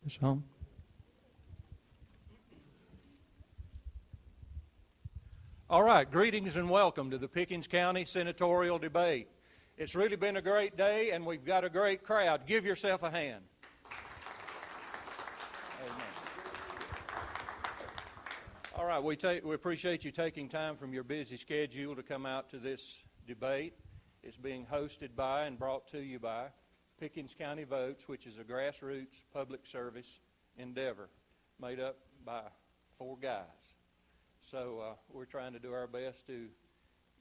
It's on. All right, greetings and welcome to the Pickens County Senatorial Debate. It's really been a great day, and we've got a great crowd. Give yourself a hand. Amen. All right, we appreciate you taking time from your busy schedule to come out to this debate. It's being hosted by and brought to you by Pickens County Votes, which is a grassroots public service endeavor made up by 4 guys. So we're trying to do our best to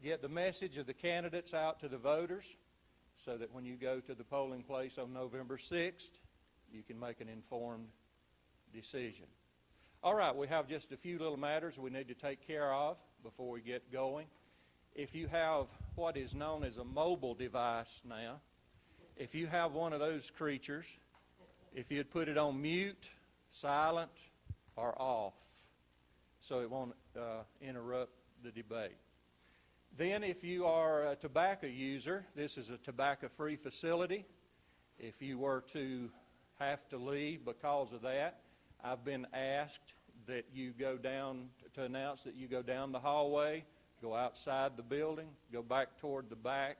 get the message of the candidates out to the voters so that when you go to the polling place on November 6th, you can make an informed decision. All right, we have just a few little matters we need to take care of before we get going. If you have what is known as a mobile device now, if you have one of those creatures, if you'd put it on mute, silent, or off, so it won't interrupt the debate. Then if you are a tobacco user, this is a tobacco-free facility. If you were to have to leave because of that, I've been asked that you go down, to announce that you go down the hallway, go outside the building, go back toward the back,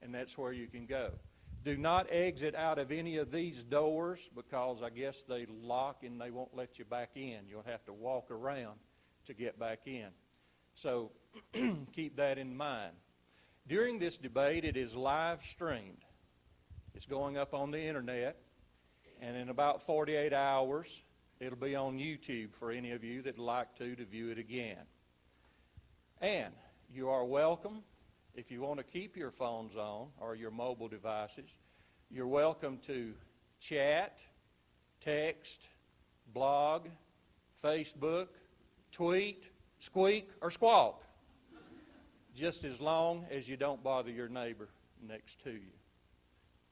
and that's where you can go. Do not exit out of any of these doors because I guess they lock and they won't let you back in. You'll have to walk around to get back in. So keep that in mind. During this debate, it is live streamed. It's going up on the internet, and in about 48 hours, it'll be on YouTube for any of you that'd like to view it again. And you are welcome, if you want to keep your phones on or your mobile devices, you're welcome to chat, text, blog, Facebook, tweet, squeak, or squawk, just as long as you don't bother your neighbor next to you.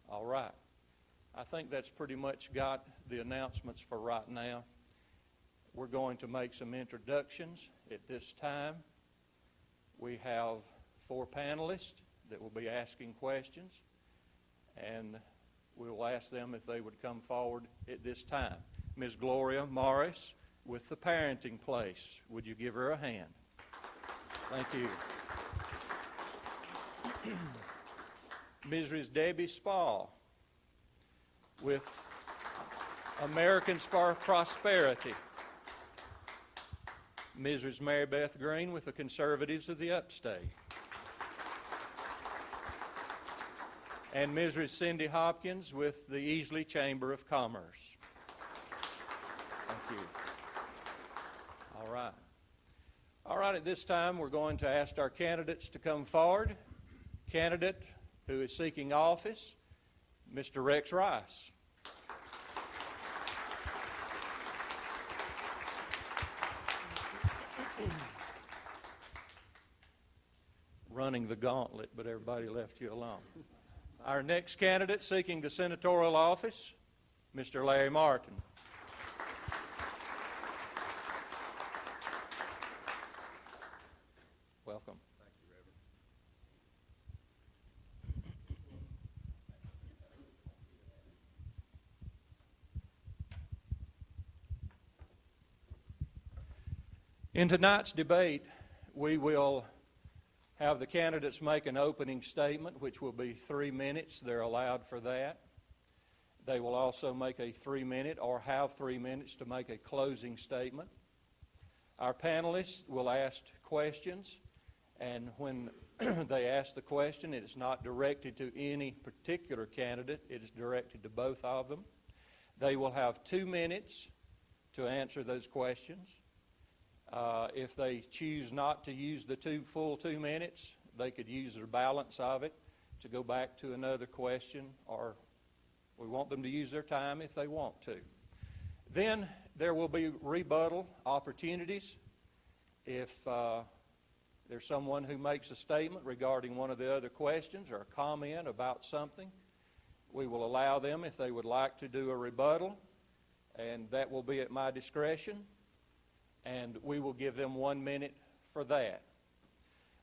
All right. I think that's pretty much got the announcements for right now. We're going to make some introductions at this time. We have 4 panelists that will be asking questions, and we will ask them if they would come forward at this time. Ms. Gloria Morris with the parenting place. Would you give her a hand? Thank you. Mrs. Debbie Spall with Americans for Prosperity. Mrs. Mary Beth Green with the Conservatives of the Upstate. And Mrs. Cindy Hopkins with the Easley Chamber of Commerce. Thank you. All right. All right, at this time, we're going to ask our candidates to come forward. Candidate who is seeking office, Mr. Rex Rice. Running the gauntlet, but everybody left you alone. Our next candidate seeking the senatorial office, Mr. Larry Martin. Welcome. Thank you, Reverend. In tonight's debate, we will have the candidates make an opening statement, which will be 3 minutes. They're allowed for that. They will also make a 3-minute or have 3 minutes to make a closing statement. Our panelists will ask questions, and when they ask the question, it is not directed to any particular candidate. It is directed to both of them. They will have 2 minutes to answer those questions. If they choose not to use the full 2 minutes, they could use the balance of it to go back to another question, or we want them to use their time if they want to. Then there will be rebuttal opportunities. If there's someone who makes a statement regarding one of the other questions or a comment about something, we will allow them if they would like to do a rebuttal, and that will be at my discretion. And we will give them 1 minute for that.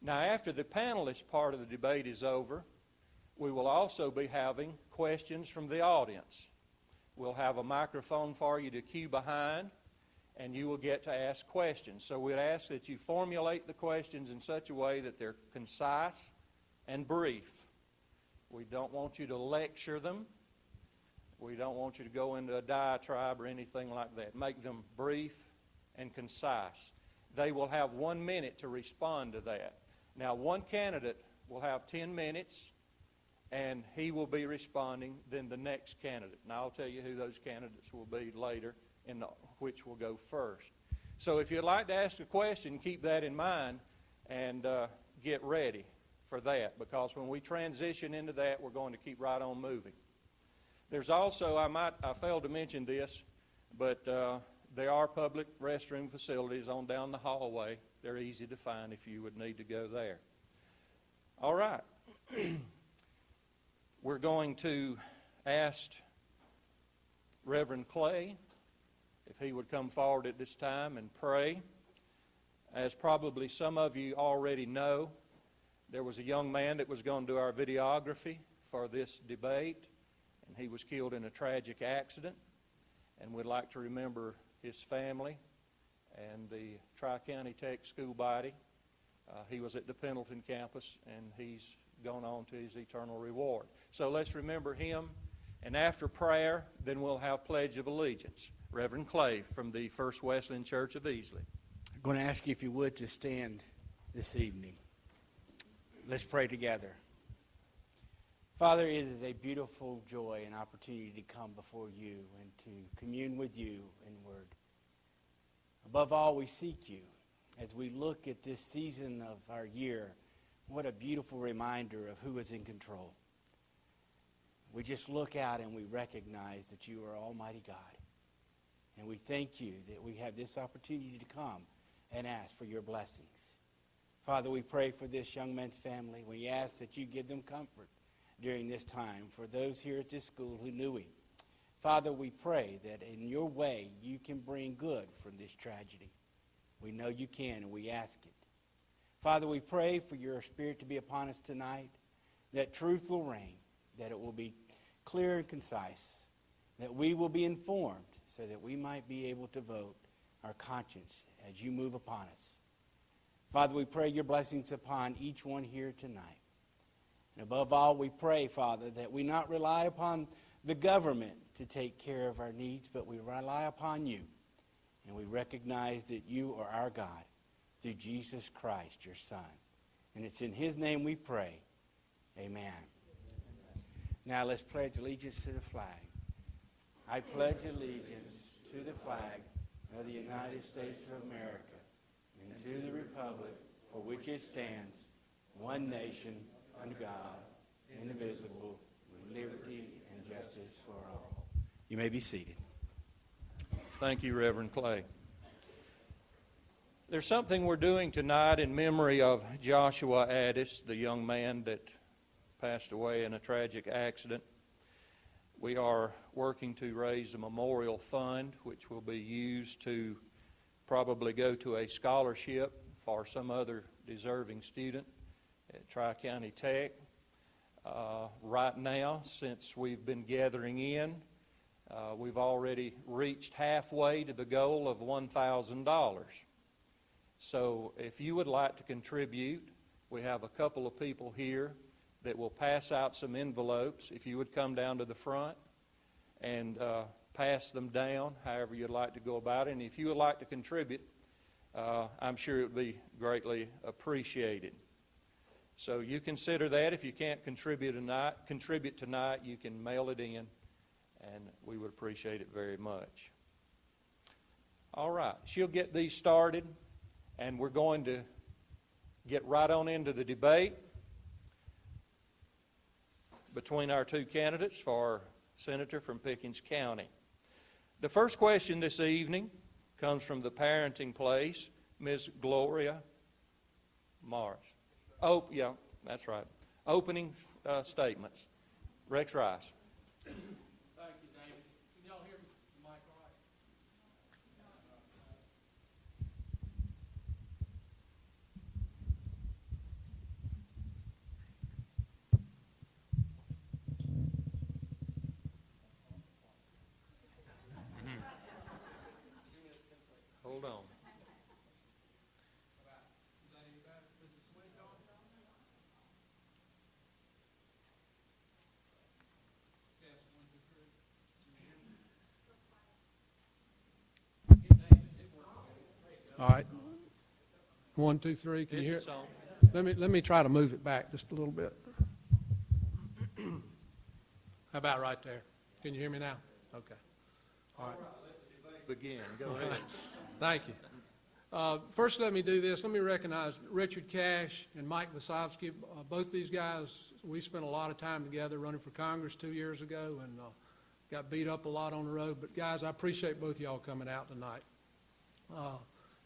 Now, after the panelist part of the debate is over, we will also be having questions from the audience. We'll have a microphone for you to cue behind, and you will get to ask questions. So we'd ask that you formulate the questions in such a way that they're concise and brief. We don't want you to lecture them. We don't want you to go into a diatribe or anything like that. Make them brief and concise. They will have 1 minute to respond to that. Now, one candidate will have 10 minutes, and he will be responding, then the next candidate. And I'll tell you who those candidates will be later, and which will go first. So if you'd like to ask a question, keep that in mind and get ready for that, because when we transition into that, we're going to keep right on moving. There's also, I failed to mention this, but there are public restroom facilities on down the hallway. They're easy to find if you would need to go there. All right. We're going to ask Reverend Clay if he would come forward at this time and pray. As probably some of you already know, there was a young man that was going to do our videography for this debate, and he was killed in a tragic accident. And we'd like to remember his family and the Tri-County Tech school body. He was at the Pendleton campus, and he's gone on to his eternal reward. So let's remember him, and after prayer, then we'll have Pledge of Allegiance. Reverend Clay from the First Wesleyan Church of Easley. I'm going to ask you if you would to stand this evening. Let's pray together. Father, it is a beautiful joy and opportunity to come before you and to commune with you in word. Above all, we seek you. As we look at this season of our year, what a beautiful reminder of who is in control. We just look out and we recognize that you are Almighty God. And we thank you that we have this opportunity to come and ask for your blessings. Father, we pray for this young man's family. We ask that you give them comfort during this time for those here at this school who knew him. Father, we pray that in your way you can bring good from this tragedy. We know you can, and we ask it. Father, we pray for your Spirit to be upon us tonight, that truth will reign, that it will be clear and concise, that we will be informed so that we might be able to vote our conscience as you move upon us. Father, we pray your blessings upon each one here tonight. And above all, we pray, Father, that we not rely upon the government to take care of our needs, but we rely upon you. And we recognize that you are our God through Jesus Christ, your Son. And it's in his name we pray. Amen. Now let's pledge allegiance to the flag. I pledge allegiance to the flag of the United States of America and to the republic for which it stands, one nation, under God, indivisible, with liberty and justice for all. You may be seated. Thank you, Reverend Clay. There's something we're doing tonight in memory of Joshua Addis, the young man that passed away in a tragic accident. We are working to raise a memorial fund, which will be used to probably go to a scholarship for some other deserving student at Tri-County Tech. Right now, since we've been gathering in, we've already reached halfway to the goal of $1,000. So if you would like to contribute, we have a couple of people here that will pass out some envelopes. If you would come down to the front and pass them down, however you'd like to go about it. And if you would like to contribute, I'm sure it would be greatly appreciated. So you consider that. If you can't contribute tonight, you can mail it in, and we would appreciate it very much. All right, she'll get these started, and we're going to get right on into the debate between our two candidates for senator from Pickens County. The first question this evening comes from the parenting place, Ms. Gloria Morris. Oh, yeah, that's right. Opening statements. Rex Rice. Thank you, David. Can y'all hear me? The mic all right? All right. 1, 2, 3. Can you hear it? It's on. Let me try to move it back just a little bit. How about right there? Can you hear me now? Okay. All right. Begin. Go ahead. Thank you. First, let me do this. Let me recognize Richard Cash and Mike Vasovsky. Both these guys, we spent a lot of time together running for Congress 2 years ago and got beat up a lot on the road. But, guys, I appreciate both of y'all coming out tonight.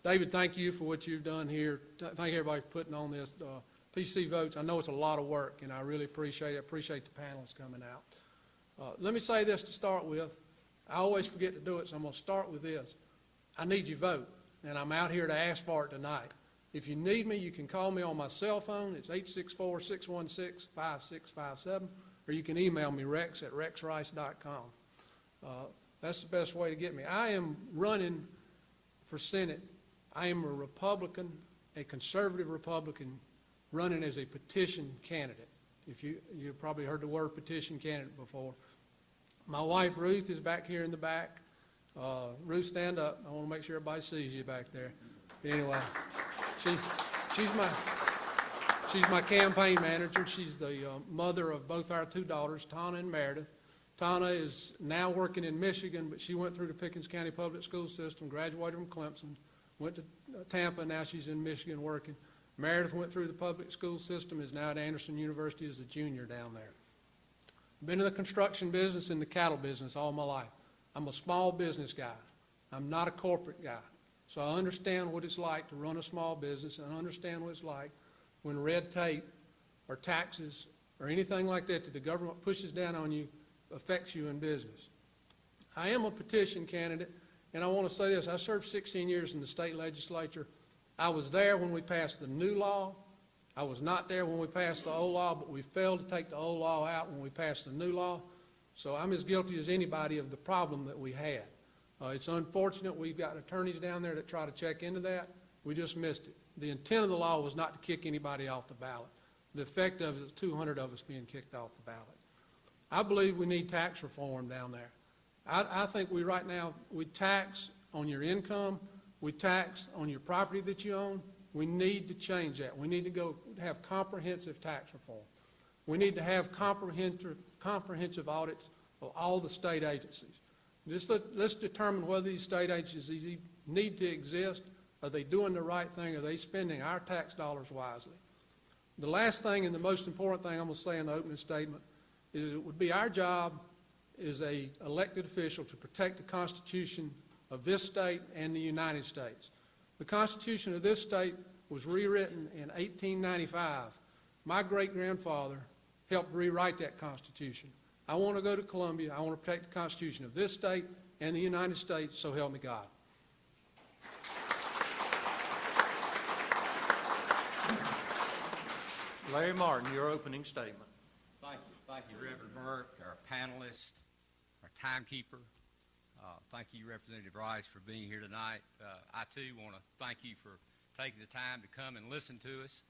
David, thank you for what you've done here. Thank everybody for putting on this. PC votes, I know it's a lot of work, and I really appreciate it. I appreciate the panelists coming out. Let me say this to start with. I always forget to do it, so I'm going to start with this. I need your vote, and I'm out here to ask for it tonight. If you need me, you can call me on my cell phone. It's 864-616-5657, or you can email me, rex@rexrice.com. That's the best way to get me. I am running for Senate. I am a Republican, a conservative Republican, running as a petition candidate. If you've probably heard the word petition candidate before. My wife, Ruth, is back here in the back. Ruth, stand up. I want to make sure everybody sees you back there. Anyway, she's my campaign manager. She's the mother of both our 2 daughters, Tana and Meredith. Tana is now working in Michigan, but she went through the Pickens County Public School System, graduated from Clemson, went to Tampa, now she's in Michigan working. Meredith went through the public school system, is now at Anderson University as a junior down there. Been in the construction business and the cattle business all my life. I'm a small business guy. I'm not a corporate guy. So I understand what it's like to run a small business, and I understand what it's like when red tape or taxes or anything like that the government pushes down on you affects you in business. I am a petition candidate, and I want to say this. I served 16 years in the state legislature. I was there when we passed the new law. I was not there when we passed the old law, but we failed to take the old law out when we passed the new law. So I'm as guilty as anybody of the problem that we had. It's unfortunate we've got attorneys down there that try to check into that. We just missed it. The intent of the law was not to kick anybody off the ballot. The effect of it is 200 of us being kicked off the ballot. I believe we need tax reform down there. I think right now we tax on your income. We tax on your property that you own. We need to change that. We need to go have comprehensive tax reform. We need to have comprehensive audits of all the state agencies. Let's determine whether these state agencies need to exist. Are they doing the right thing? Are they spending our tax dollars wisely? The last thing and the most important thing I'm going to say in the opening statement is it would be our job as an elected official to protect the Constitution of this state and the United States. The Constitution of this state was rewritten in 1895. My great-grandfather helped rewrite that Constitution. I want to go to Columbia. I want to protect the Constitution of this state and the United States, so help me God. Larry Martin, your opening statement. Thank you, Reverend Burke, our panelist, our timekeeper. Thank you, Representative Rice, for being here tonight. I, too, want to thank you for taking the time to come and listen to us.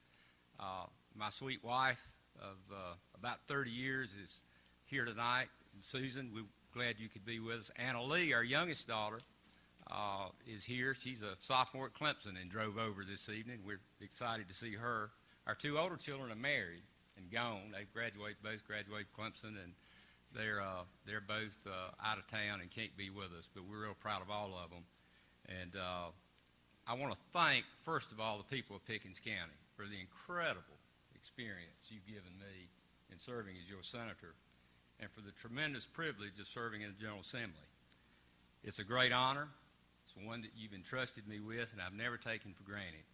My sweet wife of about 30 years is here tonight. Susan, we're glad you could be with us. Anna Lee, our youngest daughter, is here. She's a sophomore at Clemson and drove over this evening. We're excited to see her. Our 2 older children are married and gone. They both graduated Clemson, and they're both out of town and can't be with us, but we're real proud of all of them. And I want to thank, first of all, the people of Pickens County for the incredible experience you've given me in serving as your senator, and for the tremendous privilege of serving in the General Assembly. It's a great honor. It's one that you've entrusted me with, and I've never taken for granted.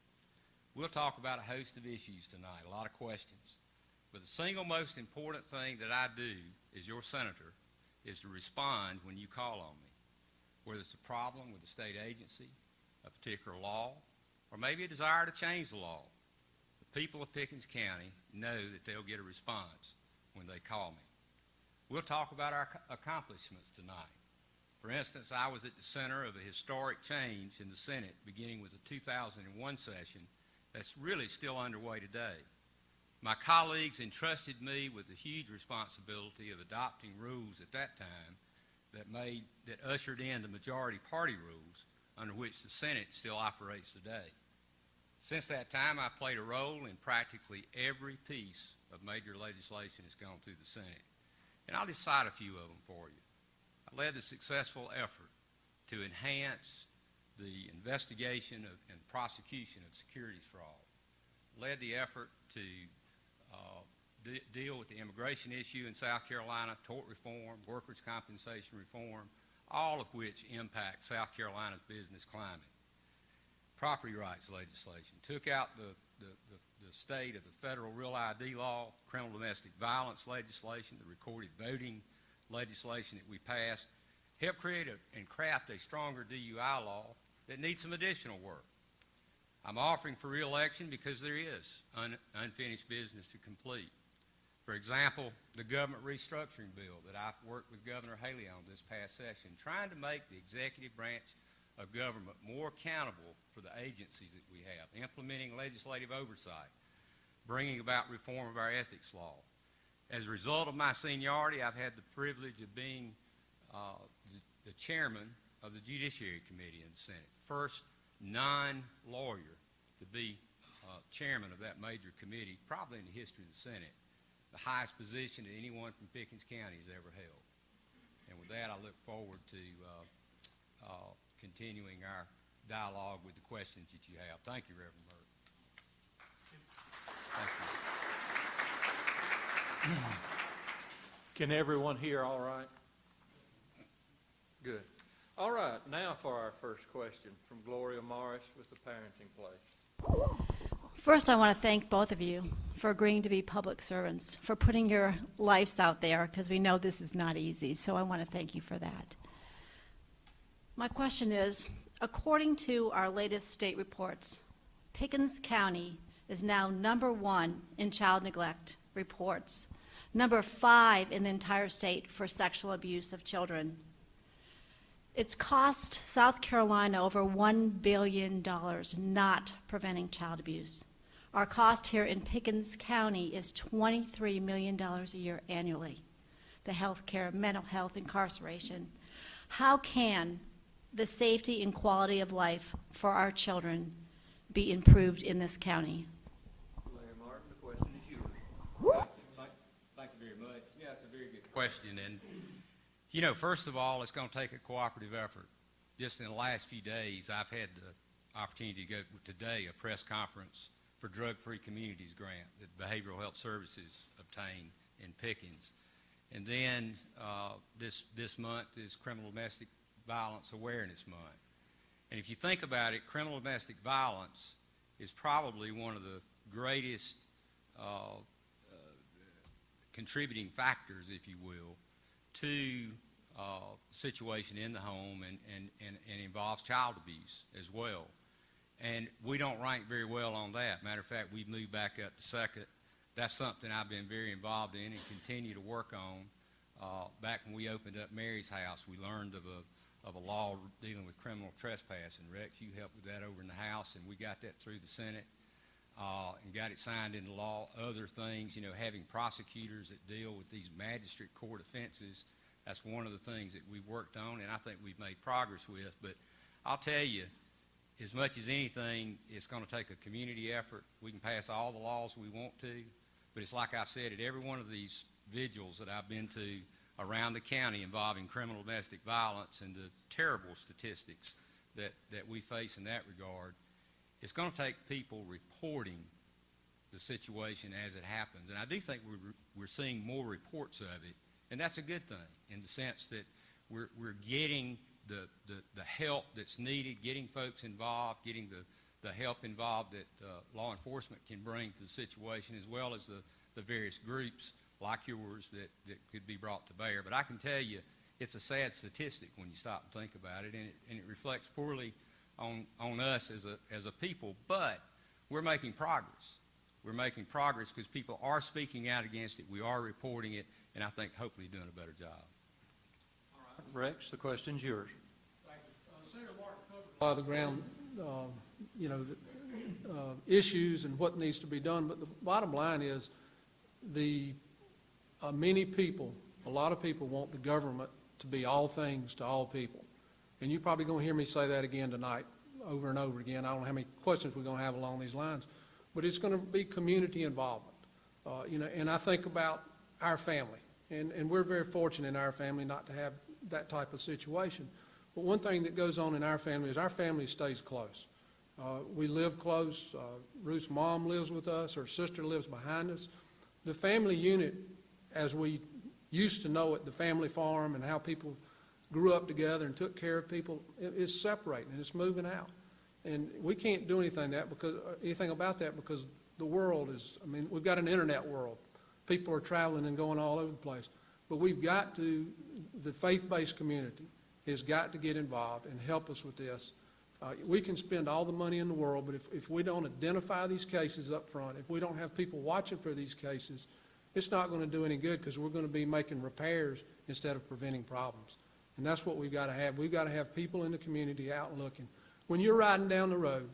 We'll talk about a host of issues tonight, a lot of questions. But the single most important thing that I do as your senator is to respond when you call on me, whether it's a problem with a state agency, a particular law, or maybe a desire to change the law. The people of Pickens County know that they'll get a response when they call me. We'll talk about our accomplishments tonight. For instance, I was at the center of a historic change in the Senate beginning with the 2001 session that's really still underway today. My colleagues entrusted me with the huge responsibility of adopting rules at that time that ushered in the majority party rules, under which the Senate still operates today. Since that time, I've played a role in practically every piece of major legislation that's gone through the Senate. And I'll just cite a few of them for you. I led the successful effort to enhance the investigation and prosecution of securities fraud. Led the effort to deal with the immigration issue in South Carolina, tort reform, workers' compensation reform, all of which impact South Carolina's business climate. Property rights legislation. Took out the state of the federal Real ID law, criminal domestic violence legislation, the recorded voting legislation that we passed. Helped create and craft a stronger DUI law that needs some additional work. I'm offering for re-election because there is unfinished business to complete. For example, the government restructuring bill that I've worked with Governor Haley on this past session, trying to make the executive branch of government more accountable for the agencies that we have, implementing legislative oversight, bringing about reform of our ethics law. As a result of my seniority, I've had the privilege of being the chairman of the Judiciary Committee in the Senate, first non-lawyer to be chairman of that major committee, probably in the history of the Senate, the highest position that anyone from Pickens County has ever held. And with that, I look forward to continuing our dialogue with the questions that you have. Thank you, Reverend Burke. Thank you. Can everyone hear all right? Good. All right, now for our first question from Gloria Morris with the Parenting Place. First, I want to thank both of you for agreeing to be public servants, for putting your lives out there, because we know this is not easy, so I want to thank you for that. My question is, according to our latest state reports, Pickens County is now #1 in child neglect reports, #5 in the entire state for sexual abuse of children. It's cost South Carolina over $1 billion not preventing child abuse. Our cost here in Pickens County is $23 million a year annually. The health care, mental health, incarceration. How can the safety and quality of life for our children be improved in this county? Larry Martin, the question is yours. Thank you very much. Yeah, that's a very good question. And, you know, first of all, it's going to take a cooperative effort. Just in the last few days, I've had the opportunity to go today a press conference for Drug-Free Communities grant that Behavioral Health Services obtained in Pickens. And then this month is Criminal Domestic Violence Awareness Month. And if you think about it, criminal domestic violence is probably one of the greatest contributing factors, if you will, to the situation in the home and involves child abuse as well. And we don't rank very well on that. Matter of fact, we've moved back up to second. That's something I've been very involved in and continue to work on. Back when we opened up Mary's House, we learned of a law dealing with criminal trespass. And Rex, you helped with that over in the House, and we got that through the Senate and got it signed into law. Other things, you know, having prosecutors that deal with these magistrate court offenses, that's one of the things that we've worked on, and I think we've made progress with. But I'll tell you, as much as anything, it's going to take a community effort. We can pass all the laws we want to, but it's like I've said at every one of these vigils that I've been to around the county involving criminal domestic violence and the terrible statistics that we face in that regard, it's going to take people reporting the situation as it happens. And I do think we're seeing more reports of it, and that's a good thing in the sense that we're getting the help that's needed, getting folks involved, getting the help involved that law enforcement can bring to the situation, as well as the various groups like yours that could be brought to bear. But I can tell you, it's a sad statistic when you stop and think about it, and it reflects poorly on us as a people. But we're making progress. We're making progress because people are speaking out against it. We are reporting it, and I think hopefully doing a better job. Rex, the question's yours. Thank you. Senator Martin covered a lot of the ground, you know, issues and what needs to be done. But the bottom line is many people, a lot of people want the government to be all things to all people. And you're probably going to hear me say that again tonight, over and over again. I don't know how many questions we're going to have along these lines, but it's going to be community involvement. And I think about our family, and we're very fortunate in our family not to have that type of situation. But one thing that goes on in our family is our family stays close. We live close. Ruth's mom lives with us. Her sister lives behind us. The family unit, as we used to know it, the family farm and how people grew up together and took care of people, is separating and it's moving out. And we can't do anything about that because the world is, we've got an internet world. People are traveling and going all over the place. But the faith-based community has got to get involved and help us with this. We can spend all the money in the world, but if we don't identify these cases up front, if we don't have people watching for these cases, it's not going to do any good because we're going to be making repairs instead of preventing problems. And that's what we've got to have. We've got to have people in the community out looking. When you're riding down the road,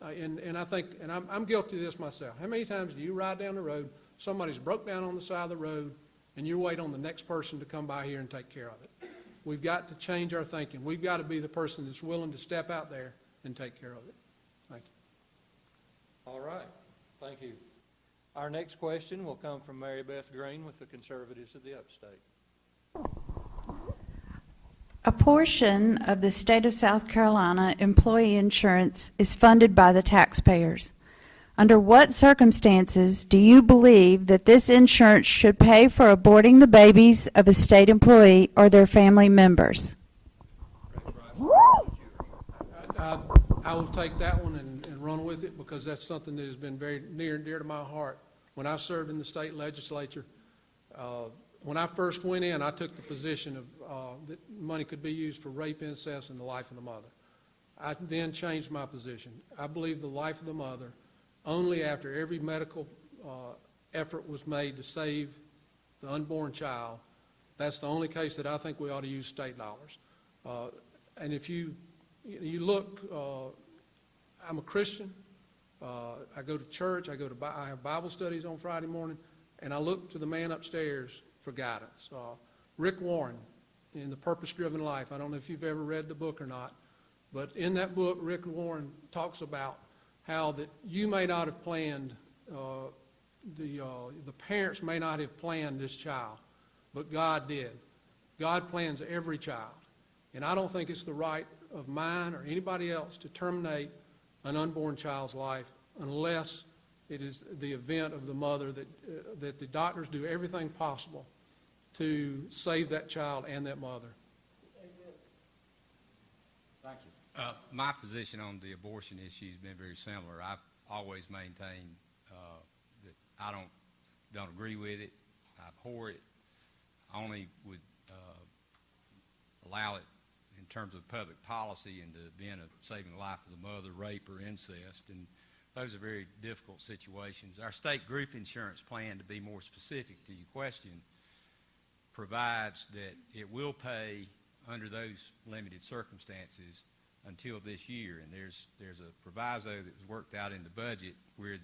and I think, and I'm guilty of this myself, how many times do you ride down the road, somebody's broke down on the side of the road, and you wait on the next person to come by here and take care of it? We've got to change our thinking. We've got to be the person that's willing to step out there and take care of it. Thank you. All right, thank you. Our next question will come from Mary Beth Green with the Conservatives of the Upstate. A portion of the state of South Carolina employee insurance is funded by the taxpayers. Under what circumstances do you believe that this insurance should pay for aborting the babies of a state employee or their family members? I will take that one and run with it because that's something that has been very near and dear to my heart. When I served in the state legislature, when I first went in, I took the position of that money could be used for rape, incest, and the life of the mother. I then changed my position. I believe the life of the mother only after every medical effort was made to save the unborn child. That's the only case that I think we ought to use state dollars. And if you look, I'm a Christian. I go to church. I have Bible studies on Friday morning, and I look to the man upstairs for guidance. Rick Warren, in The Purpose-Driven Life. I don't know if you've ever read the book or not, but in that book, Rick Warren talks about how that you may not have planned, the parents may not have planned this child, but God did. God plans every child. And I don't think it's the right of mine or anybody else to terminate an unborn child's life unless it is the event of the mother that the doctors do everything possible to save that child and that mother. Thank you. My position on the abortion issue has been very similar. I've always maintained that I don't agree with it. I abhor it. I only would allow it in terms of public policy and the event of saving the life of the mother, rape, or incest. And those are very difficult situations. Our state group insurance plan, to be more specific to your question, provides that it will pay under those limited circumstances until this year. And there's a proviso that was worked out in the budget where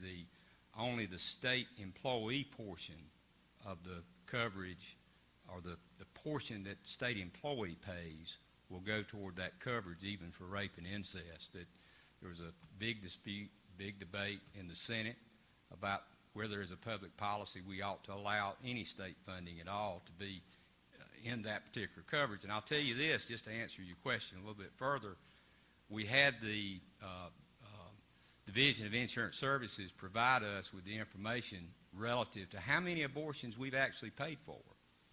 only the state employee portion of the coverage, or the portion that state employee pays, will go toward that coverage even for rape and incest. That there was a big dispute, big debate in the Senate about whether as a public policy we ought to allow any state funding at all to be in that particular coverage. And I'll tell you this, just to answer your question a little bit further, we had the Division of Insurance Services provide us with the information relative to how many abortions we've actually paid for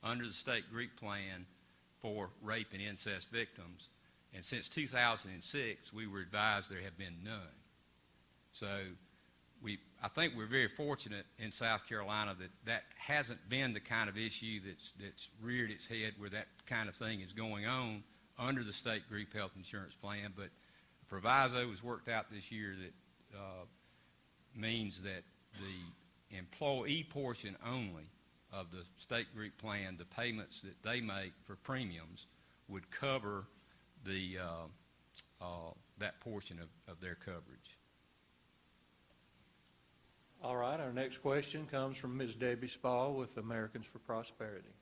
under the state group plan for rape and incest victims. And since 2006, we were advised there have been none. So I think we're very fortunate in South Carolina that hasn't been the kind of issue that's reared its head where that kind of thing is going on under the state group health insurance plan. But the proviso was worked out this year that means that the employee portion only of the state group plan, the payments that they make for premiums, would cover that portion of their coverage. All right, our next question comes from Ms. Debbie Spall with Americans for Prosperity.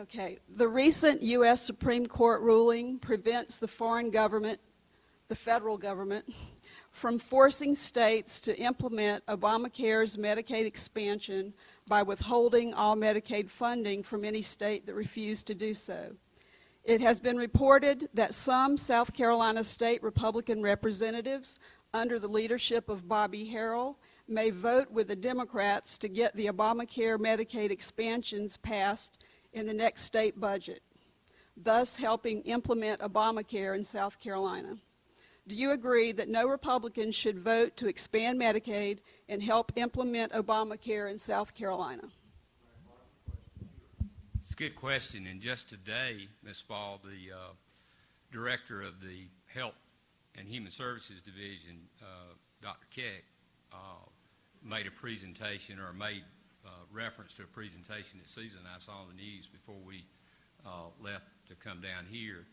Okay. The recent U.S. Supreme Court ruling prevents the foreign government, the federal government, from forcing states to implement Obamacare's Medicaid expansion by withholding all Medicaid funding from any state that refused to do so. It has been reported that some South Carolina state Republican representatives, under the leadership of Bobby Harrell, may vote with the Democrats to get the Obamacare Medicaid expansions passed in the next state budget, thus helping implement Obamacare in South Carolina. Do you agree that no Republican should vote to expand Medicaid and help implement Obamacare in South Carolina? It's a good question, and just today, Ms. Ball, the director of the Health and Human Services Division, Dr. Keck, made a presentation or made reference to a presentation that Susan and I saw on the news before we left to come down here,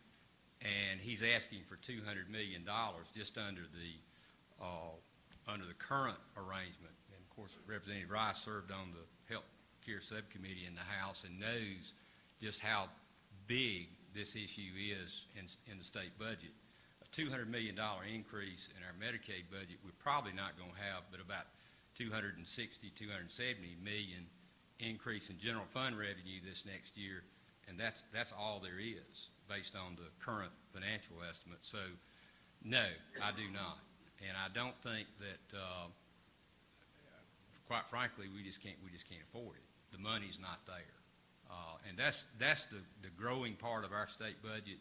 and he's asking for $200 million just under the current arrangement. And of course, Representative Rice served on the Health Care Subcommittee in the House and knows just how big this issue is in the state budget. A $200 million increase in our Medicaid budget, we're probably not going to have but about $260, $270 million increase in general fund revenue this next year, and that's all there is based on the current financial estimate. So, no, I do not, and I don't think that, quite frankly, we just can't afford it. The money's not there, and that's the growing part of our state budget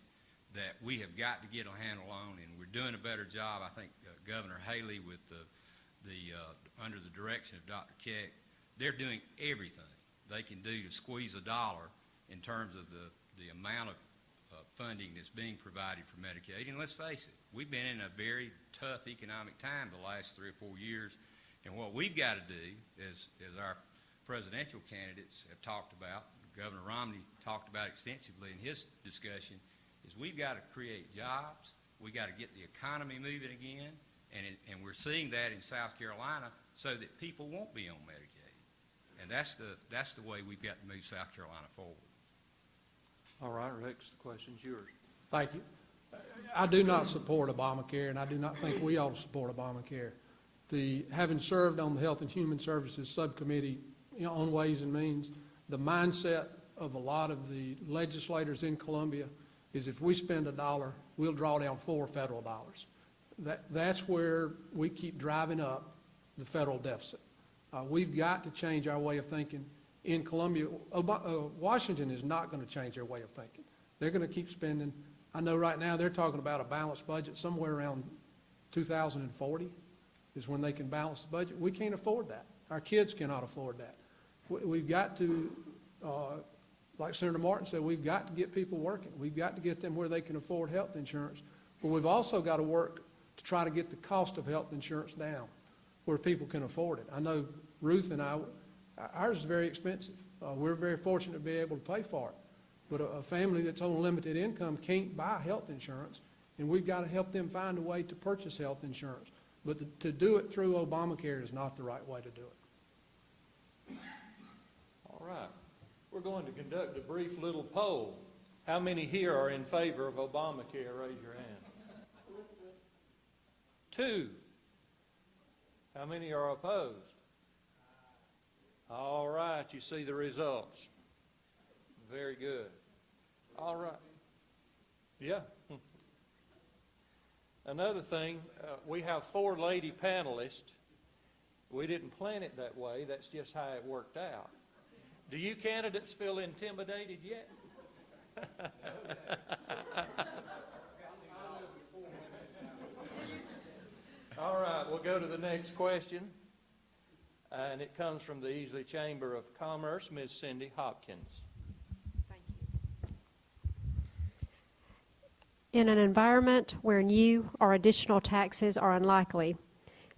that we have got to get a handle on, and we're doing a better job. I think Governor Haley, with under the direction of Dr. Keck, they're doing everything they can do to squeeze a dollar in terms of the amount of funding that's being provided for Medicaid. And let's face it, we've been in a very tough economic time the last 3 or 4 years, and what we've got to do, as our presidential candidates have talked about, Governor Romney talked about extensively in his discussion, is we've got to create jobs, we've got to get the economy moving again, and we're seeing that in South Carolina so that people won't be on Medicaid. And that's the way we've got to move South Carolina forward. All right, Rex, the question's yours. Thank you. I do not support Obamacare, and I do not think we ought to support Obamacare. Having served on the Health and Human Services Subcommittee on Ways and Means, the mindset of a lot of the legislators in Columbia is if we spend $1, we'll draw down 4 federal dollars. That's where we keep driving up the federal deficit. We've got to change our way of thinking. In Columbia, Washington is not going to change their way of thinking. They're going to keep spending. I know right now they're talking about a balanced budget somewhere around 2040 is when they can balance the budget. We can't afford that. Our kids cannot afford that. We've got to, like Senator Martin said, we've got to get people working. We've got to get them where they can afford health insurance. But we've also got to work to try to get the cost of health insurance down where people can afford it. I know Ruth and I, ours is very expensive. We're very fortunate to be able to pay for it. But a family that's on limited income can't buy health insurance, and we've got to help them find a way to purchase health insurance. But to do it through Obamacare is not the right way to do it. All right. We're going to conduct a brief little poll. How many here are in favor of Obamacare? Raise your hand. 2. How many are opposed? All right. You see the results. Very good. All right. Yeah. Another thing, we have 4 lady panelists. We didn't plan it that way. That's just how it worked out. Do you candidates feel intimidated yet? All right, we'll go to the next question. And it comes from the Easley Chamber of Commerce, Ms. Cindy Hopkins. Thank you. In an environment where new or additional taxes are unlikely,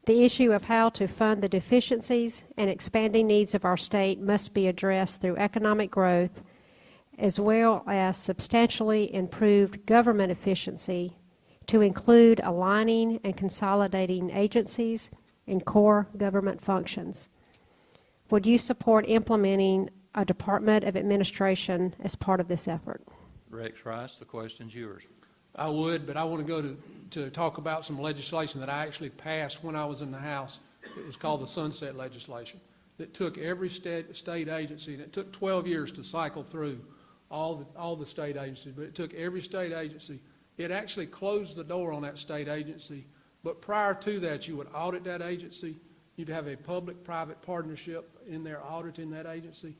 the issue of how to fund the deficiencies and expanding needs of our state must be addressed through economic growth as well as substantially improved government efficiency to include aligning and consolidating agencies and core government functions. Would you support implementing a Department of Administration as part of this effort? Rex Rice, the question's yours. I would, but I want to go to talk about some legislation that I actually passed when I was in the House. It was called the Sunset Legislation, that took every state agency, and it took 12 years to cycle through all the state agencies, but it took every state agency. It actually closed the door on that state agency, but prior to that, you would audit that agency. You'd have a public-private partnership in there auditing that agency.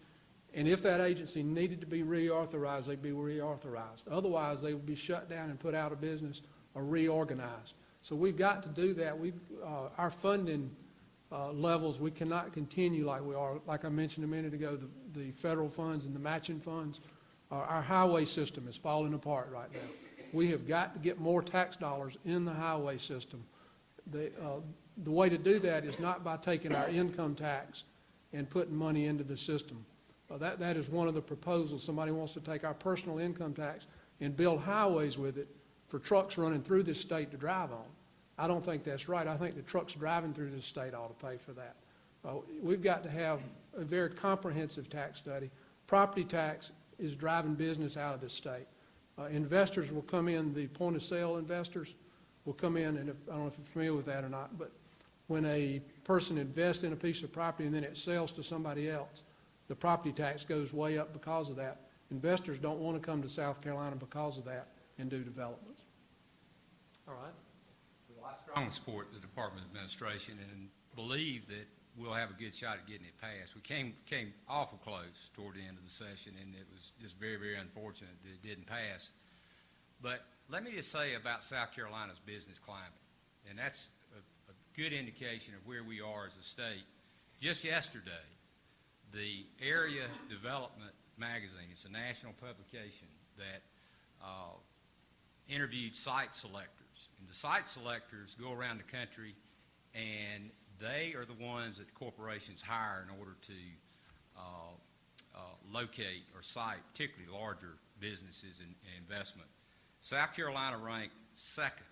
And if that agency needed to be reauthorized, they'd be reauthorized. Otherwise, they would be shut down and put out of business or reorganized. So we've got to do that. Our funding levels, we cannot continue like we are. Like I mentioned a minute ago, the federal funds and the matching funds, our highway system is falling apart right now. We have got to get more tax dollars in the highway system. The way to do that is not by taking our income tax and putting money into the system. That is one of the proposals. Somebody wants to take our personal income tax and build highways with it for trucks running through this state to drive on. I don't think that's right. I think the trucks driving through this state ought to pay for that. We've got to have a very comprehensive tax study. Property tax is driving business out of this state. Investors will come in, the point-of-sale investors will come in, and I don't know if you're familiar with that or not, but when a person invests in a piece of property and then it sells to somebody else, the property tax goes way up because of that. Investors don't want to come to South Carolina because of that and do developments. All right. Well, I strongly support the Department of Administration and believe that we'll have a good shot at getting it passed. We came awful close toward the end of the session, and it was just very, very unfortunate that it didn't pass. But let me just say about South Carolina's business climate, and that's a good indication of where we are as a state. Just yesterday, the Area Development Magazine, it's a national publication that interviewed site selectors. And the site selectors go around the country, and they are the ones that corporations hire in order to locate or site particularly larger businesses and investment. South Carolina ranked second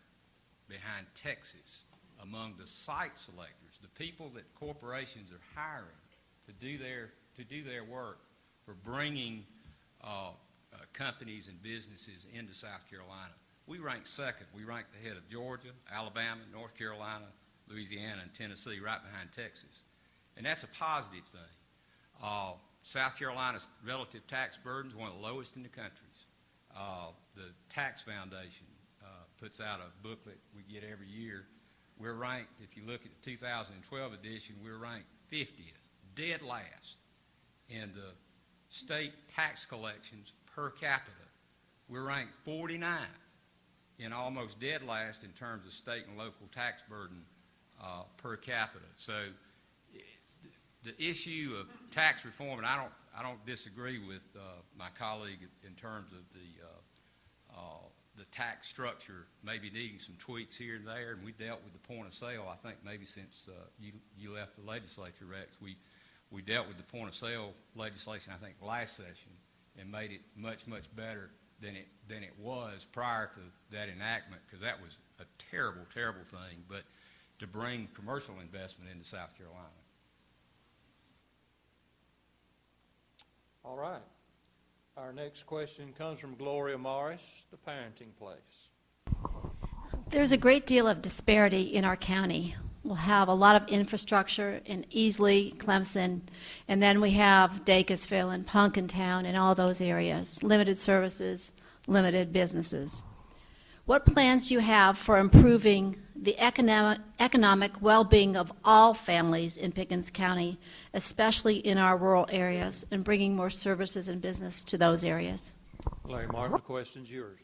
behind Texas among the site selectors, the people that corporations are hiring to do their work for bringing companies and businesses into South Carolina. We ranked second. We ranked ahead of Georgia, Alabama, North Carolina, Louisiana, and Tennessee, right behind Texas. And that's a positive thing. South Carolina's relative tax burden is one of the lowest in the countries. The Tax Foundation puts out a booklet we get every year. We're ranked, if you look at the 2012 edition, we're ranked 50th, dead last in the state tax collections per capita. We're ranked 49th and almost dead last in terms of state and local tax burden per capita. So the issue of tax reform, and I don't disagree with my colleague in terms of the tax structure maybe needing some tweaks here and there, and we dealt with the point of sale. I think maybe since you left the legislature, Rex, we dealt with the point of sale legislation, I think, last session, and made it much, much better than it was prior to that enactment, because that was a terrible, terrible thing, but to bring commercial investment into South Carolina. All right. Our next question comes from Gloria Morris, the Parenting Place. There's a great deal of disparity in our county. We'll have a lot of infrastructure in Easley, Clemson, and then we have Dacusville and Punkintown and all those areas. Limited services, limited businesses. What plans do you have for improving the economic well-being of all families in Pickens County, especially in our rural areas, and bringing more services and business to those areas? Larry Martin, the question's yours.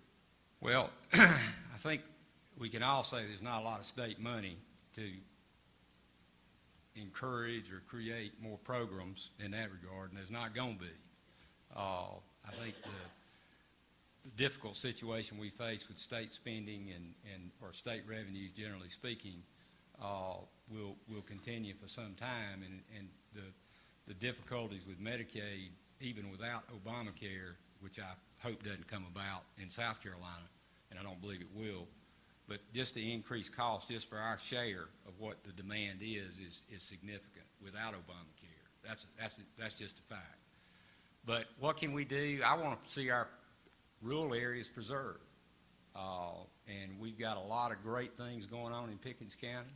Well, I think we can all say there's not a lot of state money to encourage or create more programs in that regard, and there's not going to be. I think the difficult situation we face with state spending or state revenues, generally speaking, will continue for some time, and the difficulties with Medicaid, even without Obamacare, which I hope doesn't come about in South Carolina, and I don't believe it will, but just the increased cost just for our share of what the demand is significant without Obamacare. That's just a fact. But what can we do? I want to see our rural areas preserved. And we've got a lot of great things going on in Pickens County.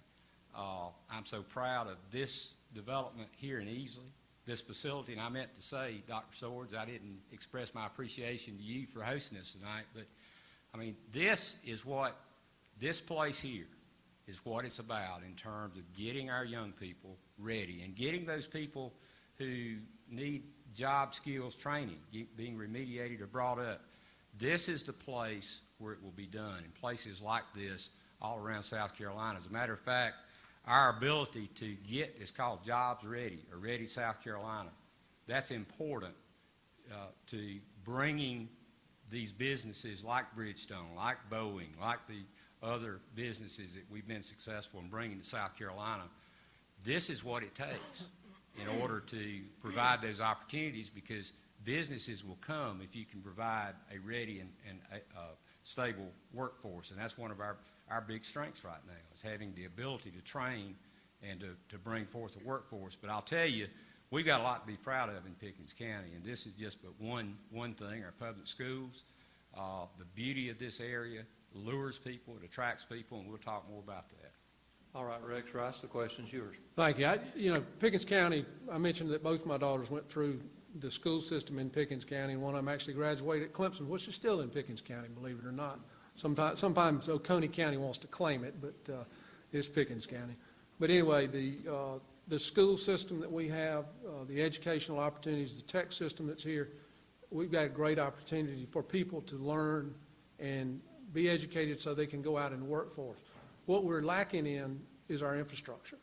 I'm so proud of this development here in Easley, this facility. And I meant to say, Dr. Swords, I didn't express my appreciation to you for hosting us tonight, but I mean, this place here is what it's about in terms of getting our young people ready and getting those people who need job skills training, being remediated or brought up. This is the place where it will be done, in places like this all around South Carolina. As a matter of fact, our ability to get is called Jobs Ready, or Ready South Carolina. That's important to bringing these businesses like Bridgestone, like Boeing, like the other businesses that we've been successful in bringing to South Carolina. This is what it takes in order to provide those opportunities, because businesses will come if you can provide a ready and stable workforce. And that's one of our big strengths right now, is having the ability to train and to bring forth a workforce. But I'll tell you, we've got a lot to be proud of in Pickens County, and this is just but one thing. Our public schools, the beauty of this area lures people, it attracts people, and we'll talk more about that. All right, Rex Rice, the question's yours. Thank you. Pickens County, I mentioned that both my daughters went through the school system in Pickens County, and one of them actually graduated at Clemson, which is still in Pickens County, believe it or not. Sometimes Oconee County wants to claim it, but it's Pickens County. But anyway, the school system that we have, the educational opportunities, the tech system that's here, we've got a great opportunity for people to learn and be educated so they can go out in the workforce. What we're lacking in is our infrastructure.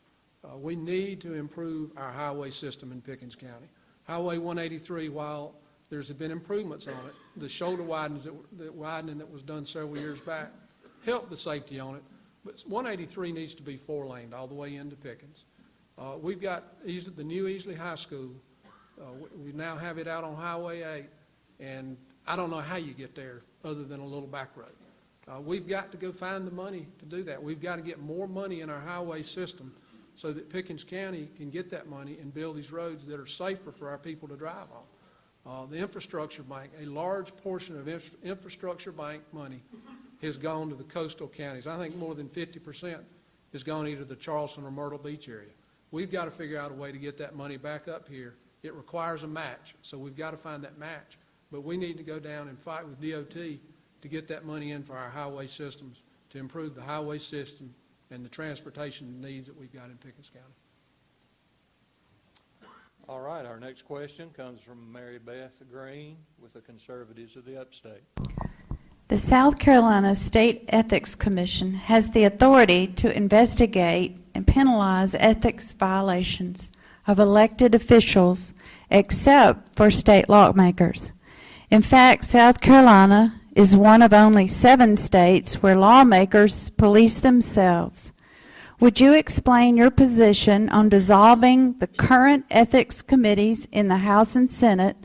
We need to improve our highway system in Pickens County. Highway 183, while there's been improvements on it, the shoulder widening that was done several years back helped the safety on it. But 183 needs to be 4-laned all the way into Pickens. We've got the new Easley High School. We now have it out on Highway 8, and I don't know how you get there other than a little back road. We've got to go find the money to do that. We've got to get more money in our highway system so that Pickens County can get that money and build these roads that are safer for our people to drive on. The infrastructure bank, a large portion of infrastructure bank money has gone to the coastal counties. I think more than 50% has gone either to the Charleston or Myrtle Beach area. We've got to figure out a way to get that money back up here. It requires a match, so we've got to find that match. But we need to go down and fight with DOT to get that money in for our highway systems, to improve the highway system and the transportation needs that we've got in Pickens County. All right, our next question comes from Mary Beth Green with the Conservatives of the Upstate. The South Carolina State Ethics Commission has the authority to investigate and penalize ethics violations of elected officials, except for state lawmakers. In fact, South Carolina is one of only 7 states where lawmakers police themselves. Would you explain your position on dissolving the current ethics committees in the House and Senate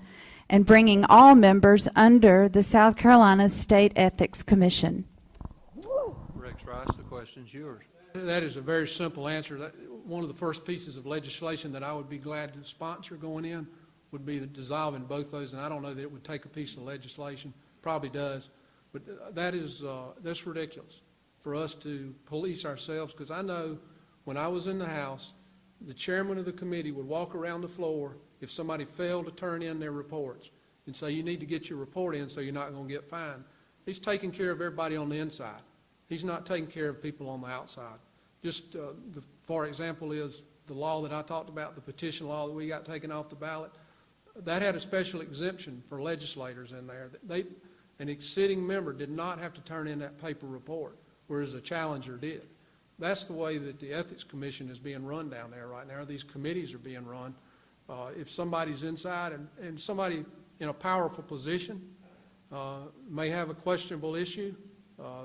and bringing all members under the South Carolina State Ethics Commission? Rex Rice, the question's yours. That is a very simple answer. One of the first pieces of legislation that I would be glad to sponsor going in would be dissolving both those, and I don't know that it would take a piece of legislation. Probably does, but that's ridiculous for us to police ourselves, because I know when I was in the House, the chairman of the committee would walk around the floor if somebody failed to turn in their reports and say, you need to get your report in so you're not going to get fined. He's taking care of everybody on the inside. He's not taking care of people on the outside. Just for example is the law that I talked about, the petition law that we got taken off the ballot. That had a special exemption for legislators in there. An sitting member did not have to turn in that paper report, whereas a challenger did. That's the way that the Ethics Commission is being run down there right now. These committees are being run. If somebody's inside and somebody in a powerful position may have a questionable issue,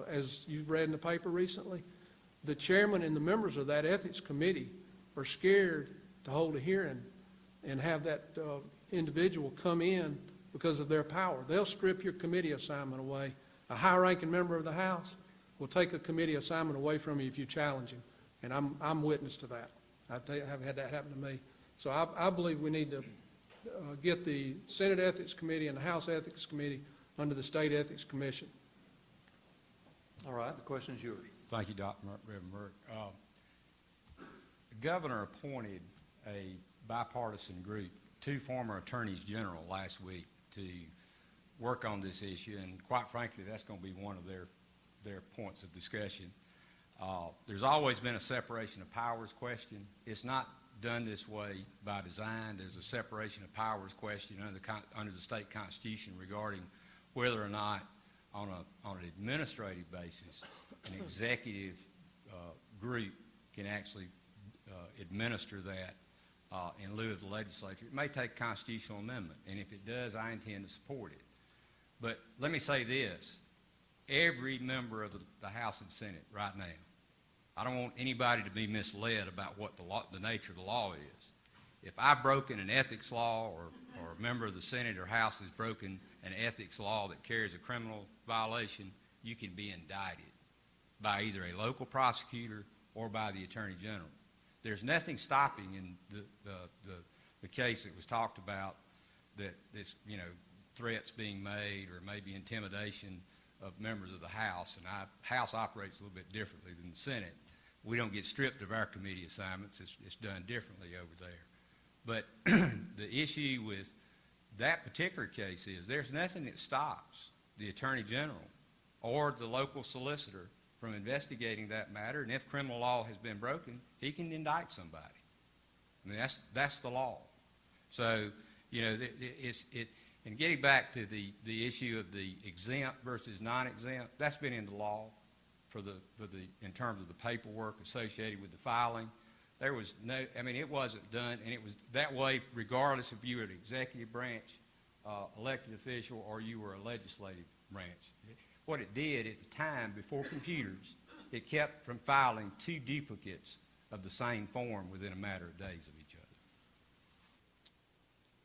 as you've read in the paper recently, the chairman and the members of that Ethics Committee are scared to hold a hearing and have that individual come in because of their power. They'll strip your committee assignment away. A high-ranking member of the House will take a committee assignment away from you if you challenge him, and I'm witness to that. I've had that happen to me. So I believe we need to get the Senate Ethics Committee and the House Ethics Committee under the State Ethics Commission. All right, the question is yours. Thank you, Reverend Burke. The governor appointed a bipartisan group, 2 former attorneys general last week, to work on this issue, and quite frankly, that's going to be one of their points of discussion. There's always been a separation of powers question. It's not done this way by design. There's a separation of powers question under the state constitution regarding whether or not, on an administrative basis, an executive group can actually administer that in lieu of the legislature. It may take a constitutional amendment, and if it does, I intend to support it. But let me say this. Every member of the House and Senate right now, I don't want anybody to be misled about what the nature of the law is. If I've broken an ethics law, or a member of the Senate or House has broken an ethics law that carries a criminal violation, you can be indicted by either a local prosecutor or by the Attorney General. There's nothing stopping in the case that was talked about that this, threats being made or maybe intimidation of members of the House, and House operates a little bit differently than the Senate. We don't get stripped of our committee assignments. It's done differently over there. But the issue with that particular case is there's nothing that stops the Attorney General or the local solicitor from investigating that matter, and if criminal law has been broken, he can indict somebody. I mean, that's the law. So, and getting back to the issue of the exempt versus non-exempt, that's been in the law in terms of the paperwork associated with the filing. There was it wasn't done, and it was that way regardless if you were an executive branch, elected official, or you were a legislative branch. What it did at the time, before computers, it kept from filing 2 duplicates of the same form within a matter of days of each other.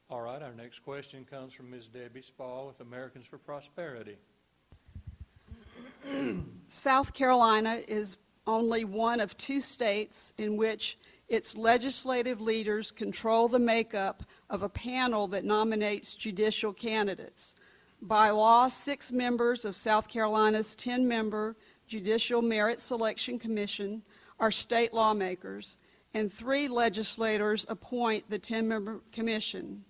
All right, our next question comes from Ms. Debbie Spall with Americans for Prosperity. South Carolina is only one of 2 states in which its legislative leaders control the makeup of a panel that nominates judicial candidates. By law, 6 members of South Carolina's 10-member Judicial Merit Selection Commission are state lawmakers, and 3 legislators appoint the 10-member commission.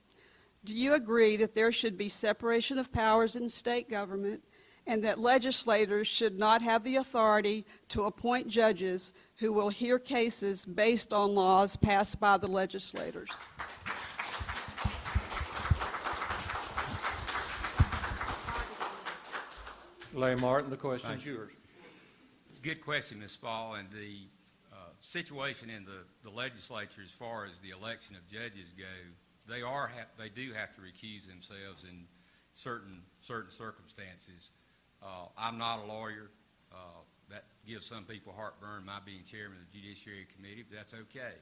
Do you agree that there should be separation of powers in state government, and that legislators should not have the authority to appoint judges who will hear cases based on laws passed by the legislators? Larry Martin, the question is yours. It's a good question, Ms. Spall, and the situation in the legislature as far as the election of judges go, they do have to recuse themselves in certain circumstances. I'm not a lawyer. That gives some people heartburn, my being chairman of the Judiciary Committee, but that's okay.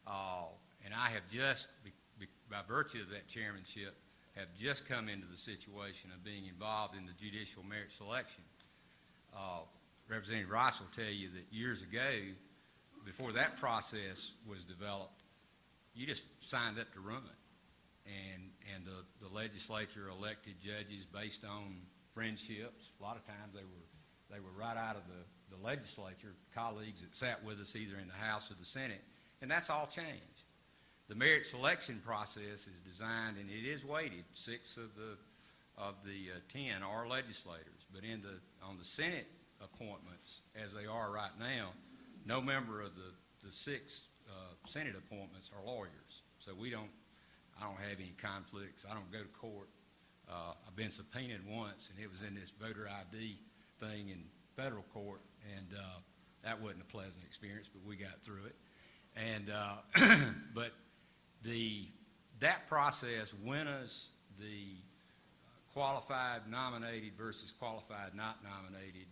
And I have just, by virtue of that chairmanship, have just come into the situation of being involved in the judicial merit selection. Representative Rice will tell you that years ago, before that process was developed, you just signed up to run. And the legislature elected judges based on friendships. A lot of times they were right out of the legislature, colleagues that sat with us either in the House or the Senate, and that's all changed. The merit selection process is designed, and it is weighted. 6 of the 10 are legislators, but on the Senate appointments, as they are right now, no member of the 6 Senate appointments are lawyers. So I don't have any conflicts. I don't go to court. I've been subpoenaed once, and it was in this voter ID thing in federal court, and that wasn't a pleasant experience, but we got through it. And but that process, when is the qualified nominated versus qualified not nominated,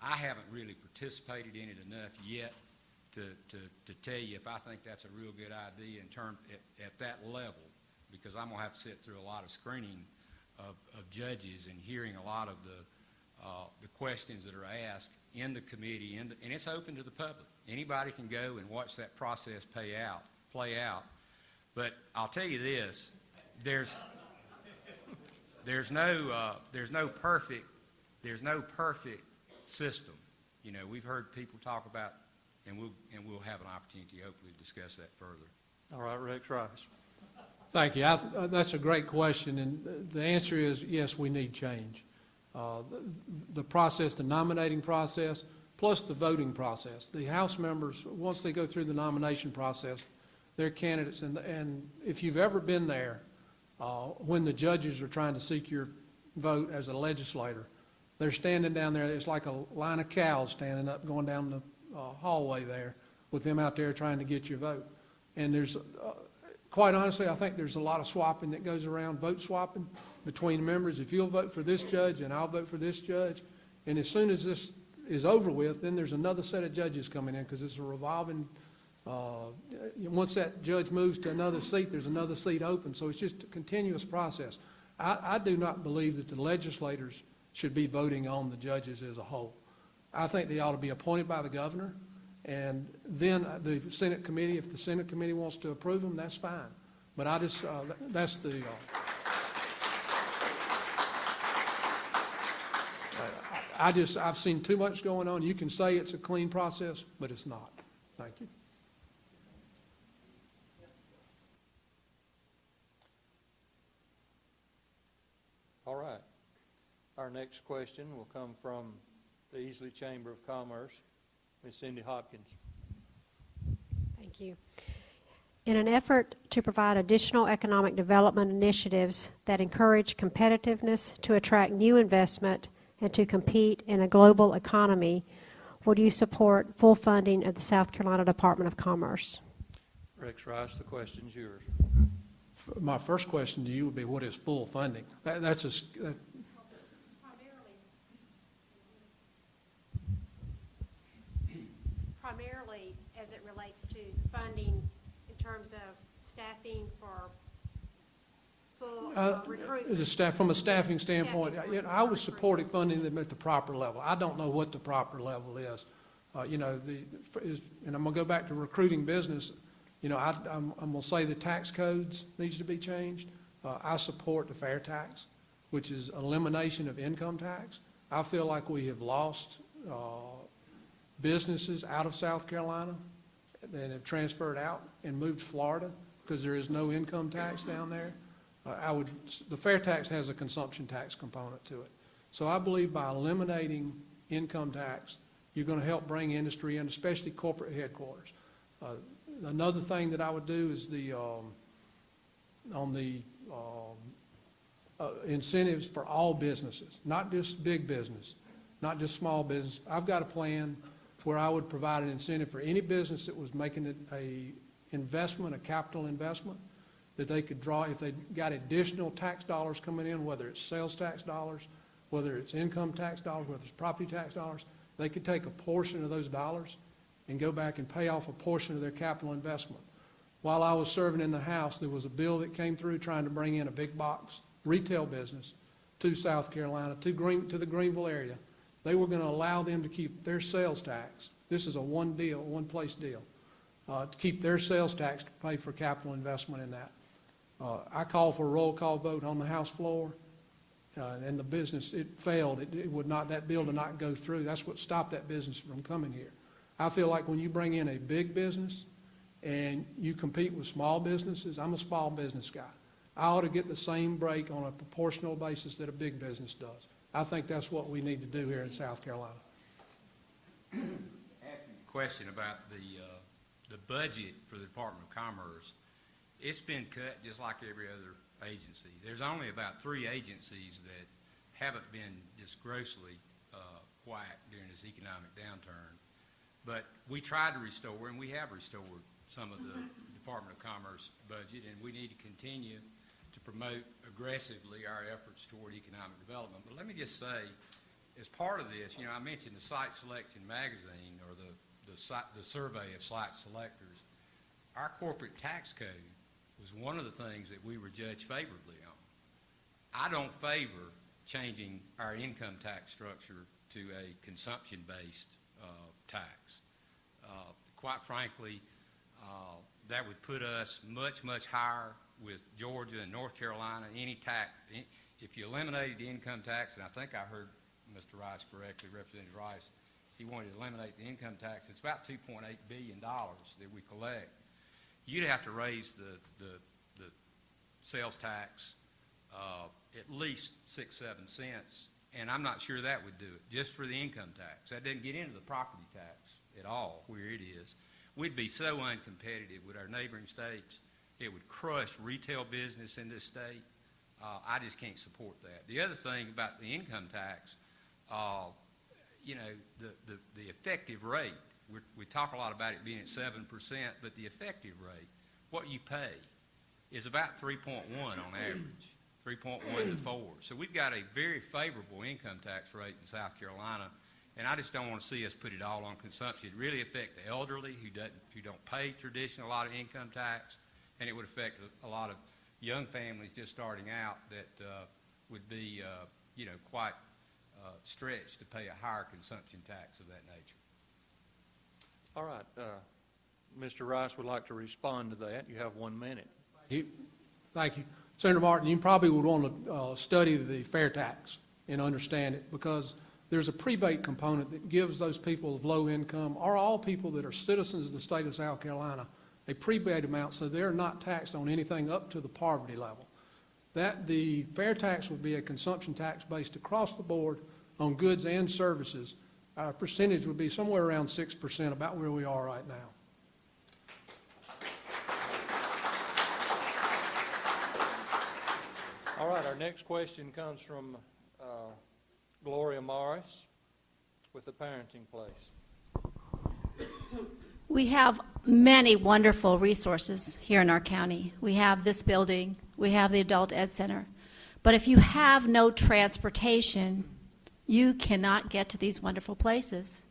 I haven't really participated in it enough yet to tell you if I think that's a real good idea at that level, because I'm going to have to sit through a lot of screening of judges and hearing a lot of the questions that are asked in the committee, and it's open to the public. Anybody can go and watch that process play out. But I'll tell you this, there's no perfect system. You know, we've heard people talk about, and we'll have an opportunity hopefully to discuss that further. All right, Rex Rice. Thank you. That's a great question, and the answer is yes, we need change. The process, the nominating process, plus the voting process. The House members, once they go through the nomination process, they're candidates, and if you've ever been there, when the judges are trying to seek your vote as a legislator, they're standing down there, it's like a line of cows standing up, going down the hallway there, with them out there trying to get your vote. And there's, quite honestly, I think there's a lot of swapping that goes around, vote swapping between members. If you'll vote for this judge and I'll vote for this judge, and as soon as this is over with, then there's another set of judges coming in, because it's a revolving, once that judge moves to another seat, there's another seat open, so it's just a continuous process. I do not believe that the legislators should be voting on the judges as a whole. I think they ought to be appointed by the governor, and then the Senate committee, if the Senate committee wants to approve them, that's fine. But I just, that's the, I've seen too much going on. You can say it's a clean process, but it's not. Thank you. All right. Our next question will come from the Easley Chamber of Commerce. Ms. Cindy Hopkins. Thank you. In an effort to provide additional economic development initiatives that encourage competitiveness to attract new investment and to compete in a global economy, would you support full funding of the South Carolina Department of Commerce? Rex Rice, the question's yours. My first question to you would be, what is full funding? That's a, Primarily as it relates to funding in terms of staffing for full recruitment. as a staff, from a staffing standpoint, Staffing. I would support it funding them at the proper level. I don't know what the proper level is. And I'm going to go back to recruiting business. I'm going to say the tax codes needs to be changed. I support the fair tax, which is elimination of income tax. I feel like we have lost businesses out of South Carolina that have transferred out and moved to Florida because there is no income tax down there. The fair tax has a consumption tax component to it. So I believe by eliminating income tax, you're going to help bring industry in, especially corporate headquarters. Another thing that I would do is incentives for all businesses, not just big business, not just small business. I've got a plan where I would provide an incentive for any business that was making a capital investment, that they could draw, if they got additional tax dollars coming in, whether it's sales tax dollars, whether it's income tax dollars, whether it's property tax dollars, they could take a portion of those dollars and go back and pay off a portion of their capital investment. While I was serving in the House, there was a bill that came through trying to bring in a big box retail business to South Carolina, to the Greenville area. They were going to allow them to keep their sales tax. This is a one place deal, to keep their sales tax to pay for capital investment in that. I called for a roll call vote on the House floor, and the business, it failed. It would not, that bill did not go through. That's what stopped that business from coming here. I feel like when you bring in a big business and you compete with small businesses, I'm a small business guy, I ought to get the same break on a proportional basis that a big business does. I think that's what we need to do here in South Carolina. Question about the budget for the Department of Commerce. It's been cut just like every other agency. There's only about 3 agencies that haven't been just grossly whacked during this economic downturn. But we tried to restore, and we have restored some of the Department of Commerce budget, and we need to continue to promote aggressively our efforts toward economic development. But let me just say, as part of this, I mentioned the Site Selection Magazine, or the survey of site selectors. Our corporate tax code was one of the things that we were judged favorably on. I don't favor changing our income tax structure to a consumption-based tax. Quite frankly, that would put us much, much higher with Georgia and North Carolina, if you eliminated the income tax, and I think I heard Mr. Rice correctly, Representative Rice, he wanted to eliminate the income tax. It's about $2.8 billion that we collect. You'd have to raise the sales tax at least 6-7 cents, and I'm not sure that would do it, just for the income tax. That doesn't get into the property tax at all, where it is. We'd be so uncompetitive with our neighboring states. It would crush retail business in this state. I just can't support that. The other thing about the income tax, you know, the effective rate, we talk a lot about it being at 7%, but the effective rate, what you pay, is about 3.1 on average, 3.1 to 4. So we've got a very favorable income tax rate in South Carolina, and I just don't want to see us put it all on consumption. It really affect the elderly who don't pay traditionally a lot of income tax, and it would affect a lot of young families just starting out that would be, you know, quite stretched to pay a higher consumption tax of that nature. All right. Mr. Rice would like to respond to that. You have 1 minute. Thank you. Senator Martin, you probably would want to study the fair tax and understand it, because there's a prebate component that gives those people of low income, or all people that are citizens of the state of South Carolina, a prebate amount, so they're not taxed on anything up to the poverty level. That the fair tax would be a consumption tax based across the board on goods and services. Our percentage would be somewhere around 6%, about where we are right now. All right, our next question comes from Gloria Morris with the Parenting Place. We have many wonderful resources here in our county. We have this building, we have the Adult Ed Center. But if you have no transportation, you cannot get to these wonderful places.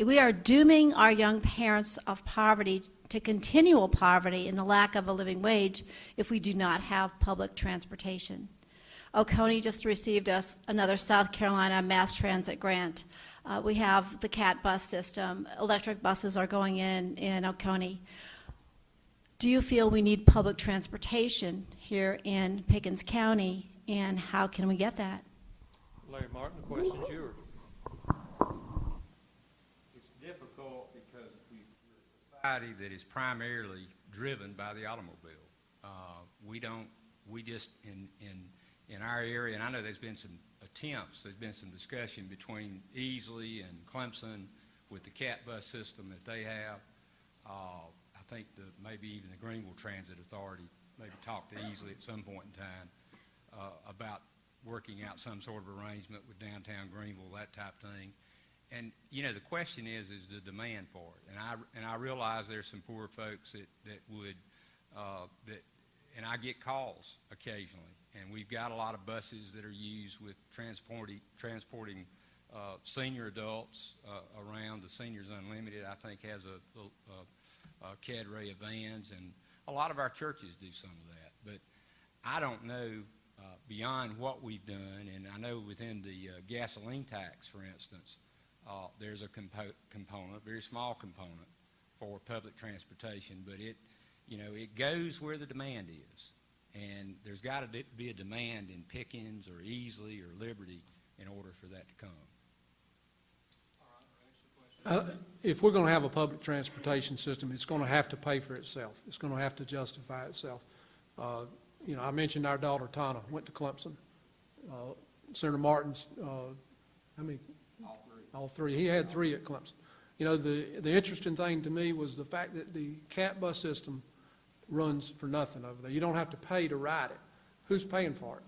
We are dooming our young parents of poverty to continual poverty and the lack of a living wage if we do not have public transportation. Oconee just received us another South Carolina mass transit grant. We have the CAT bus system. Electric buses are going in Oconee. Do you feel we need public transportation here in Pickens County, and how can we get that? Larry Martin, the question's yours. It's difficult because we're a society that is primarily driven by the automobile. We just, in our area, and I know there's been some attempts, there's been some discussion between Easley and Clemson with the CAT bus system that they have. I think maybe even the Greenville Transit Authority maybe talked to Easley at some point in time about working out some sort of arrangement with downtown Greenville, that type of thing. And, you know, the question is the demand for it. And I realize there's some poor folks that would, and I get calls occasionally. And we've got a lot of buses that are used with transporting senior adults around. The Seniors Unlimited, I think, has a cadre of vans, and a lot of our churches do some of that. But I don't know beyond what we've done, and I know within the gasoline tax, for instance, there's a component, a very small component, for public transportation, but it goes where the demand is. And there's got to be a demand in Pickens or Easley or Liberty in order for that to come. If we're going to have a public transportation system, it's going to have to pay for itself. It's going to have to justify itself. I mentioned our daughter, Tana, went to Clemson. Senator Martin's, how many? All three. He had 3 at Clemson. The interesting thing to me was the fact that the CAT bus system runs for nothing over there. You don't have to pay to ride it. Who's paying for it?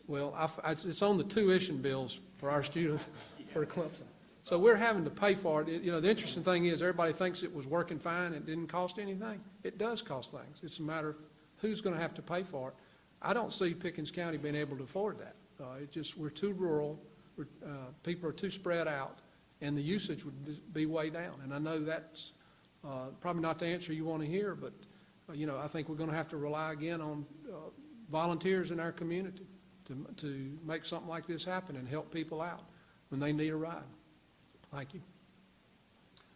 Well, it's on the tuition bills for our students for Clemson. So we're having to pay for it. The interesting thing is everybody thinks it was working fine and it didn't cost anything. It does cost things. It's a matter of who's going to have to pay for it. I don't see Pickens County being able to afford that. We're too rural. People are too spread out, and the usage would be way down. And I know that's probably not the answer you want to hear, but I think we're going to have to rely again on volunteers in our community to make something like this happen and help people out when they need a ride. Thank you.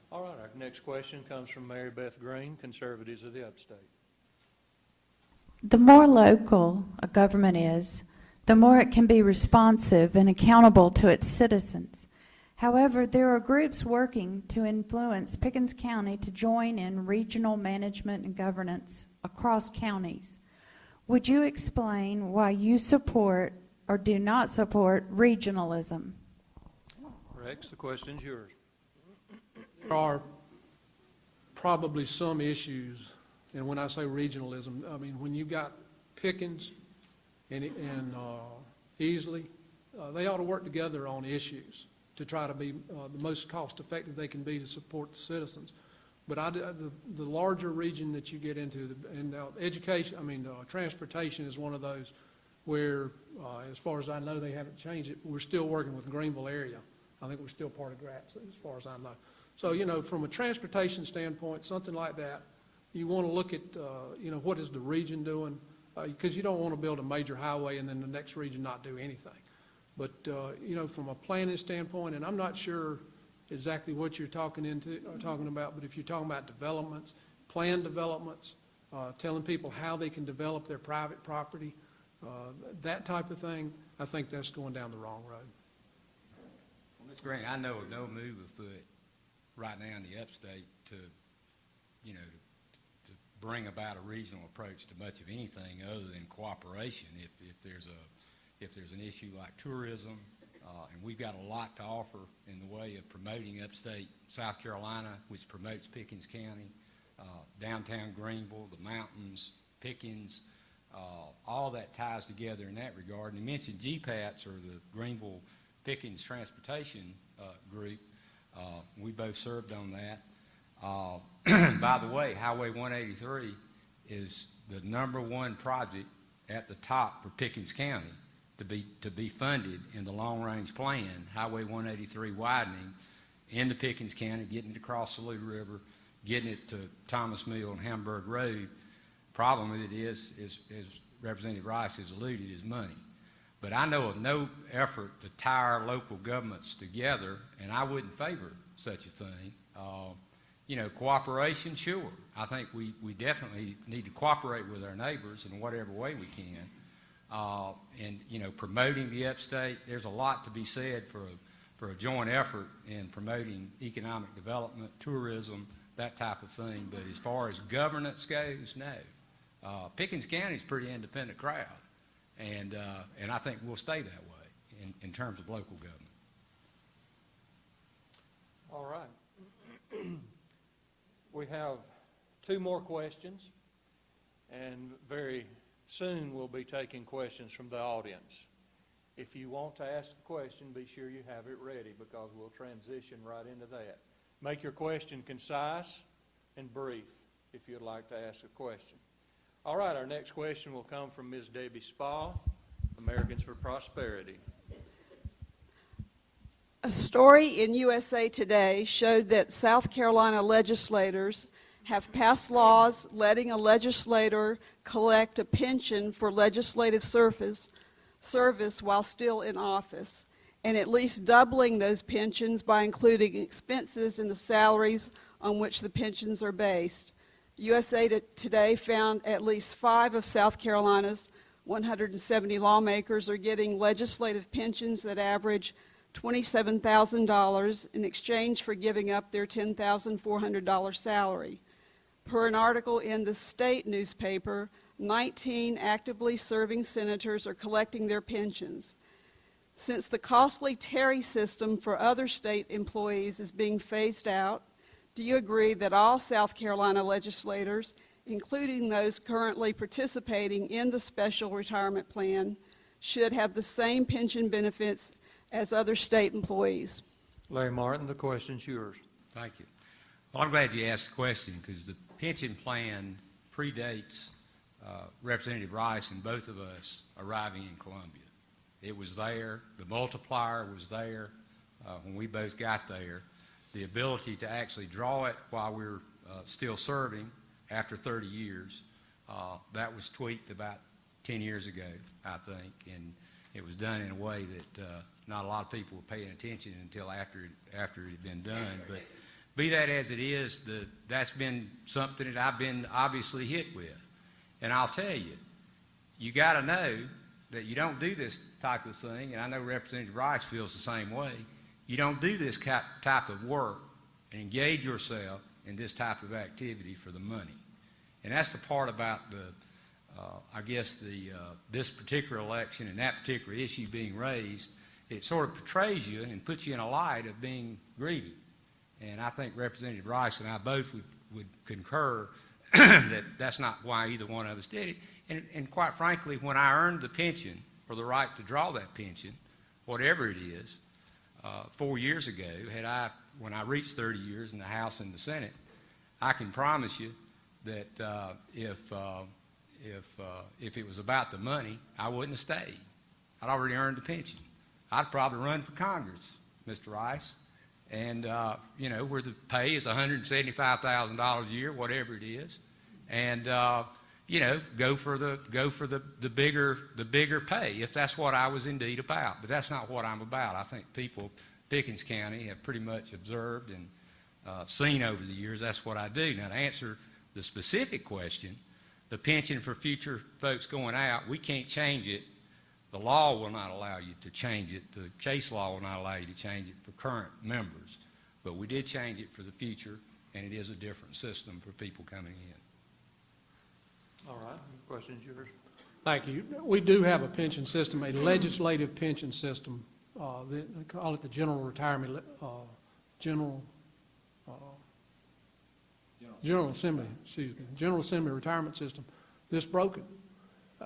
All right, our next question comes from Mary Beth Green, Conservatives of the Upstate. The more local a government is, the more it can be responsive and accountable to its citizens. However, there are groups working to influence Pickens County to join in regional management and governance across counties. Would you explain why you support or do not support regionalism? Rex, the question's yours. There are probably some issues, and when I say regionalism, I mean when you got Pickens and Easley, they ought to work together on issues to try to be the most cost-effective they can be to support the citizens. But the larger region that you get into, and education, transportation is one of those where, as far as I know, they haven't changed it. We're still working with Greenville area. I think we're still part of Gratz, as far as I know. So, from a transportation standpoint, something like that, you want to look at, what is the region doing? Because you don't want to build a major highway and then the next region not do anything. But, from a planning standpoint, and I'm not sure exactly what you're talking about, but if you're talking about developments, planned developments, telling people how they can develop their private property, that type of thing, I think that's going down the wrong road. Well, Ms. Grant, I know of no move afoot right now in the upstate to bring about a regional approach to much of anything other than cooperation. If there's an issue like tourism, and we've got a lot to offer in the way of promoting upstate South Carolina, which promotes Pickens County, downtown Greenville, the mountains, Pickens, all that ties together in that regard. And you mentioned GPATS, or the Greenville Pickens Transportation Group. We both served on that. By the way, Highway 183 is the #1 project at the top for Pickens County to be funded in the long-range plan. Highway 183 widening into Pickens County, getting it across the Loup River, getting it to Thomas Mill and Hamburg Road. Problem with it is, as Representative Rice has alluded, is money. But I know of no effort to tie our local governments together, and I wouldn't favor such a thing. Cooperation, sure. I think we definitely need to cooperate with our neighbors in whatever way we can. Promoting the upstate, there's a lot to be said for a joint effort in promoting economic development, tourism, that type of thing. But as far as governance goes, no. Pickens County is a pretty independent crowd, and I think we'll stay that way in terms of local government. All right. We have 2 more questions, and very soon we'll be taking questions from the audience. If you want to ask a question, be sure you have it ready, because we'll transition right into that. Make your question concise and brief if you'd like to ask a question. All right, our next question will come from Ms. Debbie Spa, Americans for Prosperity. A story in USA Today showed that South Carolina legislators have passed laws letting a legislator collect a pension for legislative service while still in office, and at least doubling those pensions by including expenses in the salaries on which the pensions are based. USA Today found at least 5 of South Carolina's 170 lawmakers are getting legislative pensions that average $27,000 in exchange for giving up their $10,400 salary. Per an article in the state newspaper, 19 actively serving senators are collecting their pensions. Since the costly Terry system for other state employees is being phased out, do you agree that all South Carolina legislators, including those currently participating in the special retirement plan, should have the same pension benefits as other state employees? Larry Martin, the question's yours. Thank you. Well, I'm glad you asked the question, because the pension plan predates Representative Rice and both of us arriving in Columbia. It was there. The multiplier was there when we both got there. The ability to actually draw it while we were still serving after 30 years, that was tweaked about 10 years ago, I think, and it was done in a way that not a lot of people were paying attention until after it had been done. But be that as it is, that's been something that I've been obviously hit with. And I'll tell you, you got to know that you don't do this type of thing, and I know Representative Rice feels the same way. You don't do this type of work and engage yourself in this type of activity for the money. And that's the part about this particular election and that particular issue being raised. It sort of portrays you and puts you in a light of being greedy. And I think Representative Rice and I both would concur that that's not why either one of us did it. And quite frankly, when I earned the pension, or the right to draw that pension, whatever it is, 4 years ago, when I reached 30 years in the House and the Senate, I can promise you that if it was about the money, I wouldn't have stayed. I'd already earned the pension. I'd probably run for Congress, Mr. Rice, and where the pay is $175,000 a year, whatever it is, and go for the bigger pay if that's what I was indeed about. But that's not what I'm about. I think people, Pickens County, have pretty much observed and seen over the years that's what I do. Now, to answer the specific question, the pension for future folks going out, we can't change it. The law will not allow you to change it. The case law will not allow you to change it for current members. But we did change it for the future, and it is a different system for people coming in. All right, question's yours. Thank you. We do have a pension system, a legislative pension system. They call it the General Retirement, General Assembly Retirement System. This broken.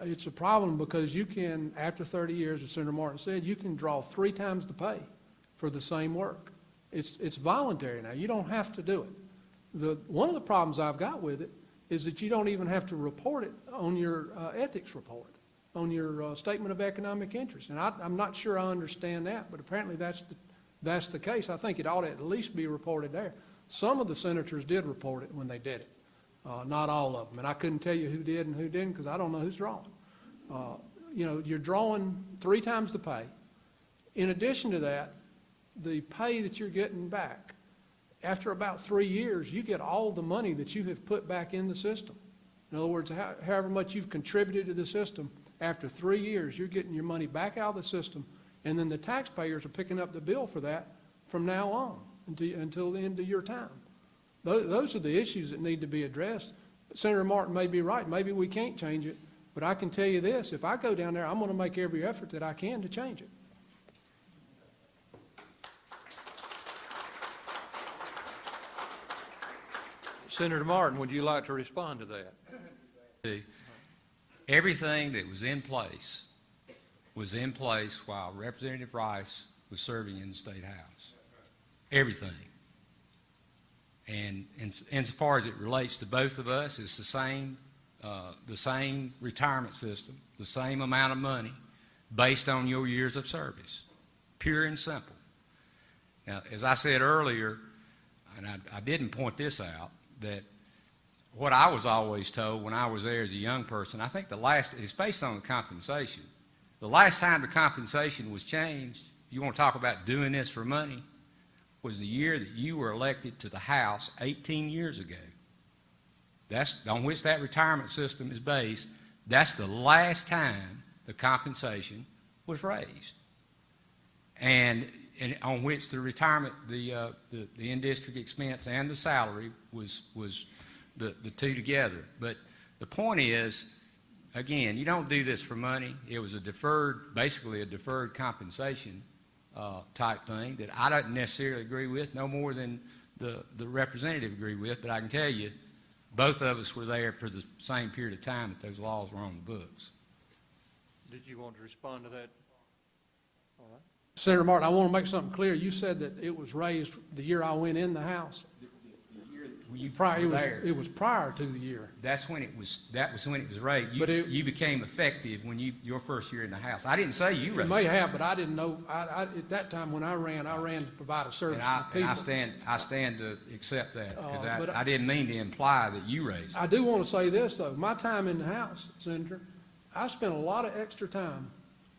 It's a problem because you can, after 30 years, as Senator Martin said, you can draw 3 times the pay for the same work. It's voluntary now. You don't have to do it. One of the problems I've got with it is that you don't even have to report it on your ethics report, on your statement of economic interest. And I'm not sure I understand that, but apparently that's the case. I think it ought to at least be reported there. Some of the senators did report it when they did it. Not all of them. And I couldn't tell you who did and who didn't because I don't know who's drawing. You're drawing 3 times the pay. In addition to that, the pay that you're getting back, after about 3 years, you get all the money that you have put back in the system. In other words, however much you've contributed to the system, after 3 years, you're getting your money back out of the system, and then the taxpayers are picking up the bill for that from now on until the end of your time. Those are the issues that need to be addressed. Senator Martin may be right. Maybe we can't change it. But I can tell you this, if I go down there, I'm going to make every effort that I can to change it. Senator Martin, would you like to respond to that? Everything that was in place while Representative Rice was serving in the State House. Everything. And insofar as it relates to both of us, it's the same retirement system, the same amount of money based on your years of service. Pure and simple. Now, as I said earlier, and I didn't point this out, that what I was always told when I was there as a young person, I think it's based on the compensation. The last time the compensation was changed, you want to talk about doing this for money, was the year that you were elected to the House 18 years ago. That's on which that retirement system is based. That's the last time the compensation was raised, and on which the retirement, the in-district expense and the salary was the two together. But the point is, again, you don't do this for money. It was basically a deferred compensation type thing that I don't necessarily agree with, no more than the representative agree with, but I can tell you both of us were there for the same period of time that those laws were on the books. Did you want to respond to that? All right. Senator Martin, I want to make something clear. You said that it was raised the year I went in the House. It was prior to the year. That was when it was raised. You became effective when your first year in the House. I didn't say you raised it. You may have, but I didn't know. At that time when I ran to provide a service to people. And I stand to accept that because I didn't mean to imply that you raised it. I do want to say this, though. My time in the House, Senator, I spent a lot of extra time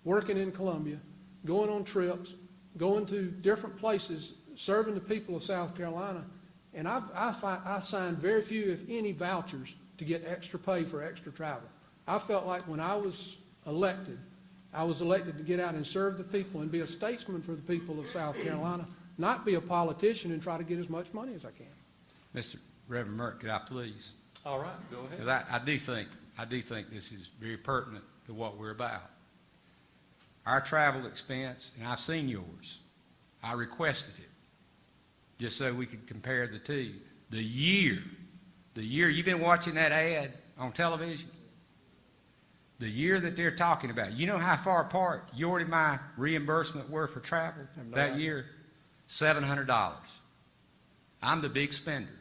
working in Columbia, going on trips, going to different places, serving the people of South Carolina. And I signed very few, if any, vouchers to get extra pay for extra travel. I felt like when I was elected to get out and serve the people and be a statesman for the people of South Carolina, not be a politician and try to get as much money as I can. Mr. Reverend Merck, could I please? All right, go ahead. 'Cause I do think this is very pertinent to what we're about. Our travel expense, and I've seen yours, I requested it, just so we could compare the two. The year, you've been watching that ad on television? The year that they're talking about, you know how far apart your and my reimbursement were for travel that year? $700. I'm the big spender.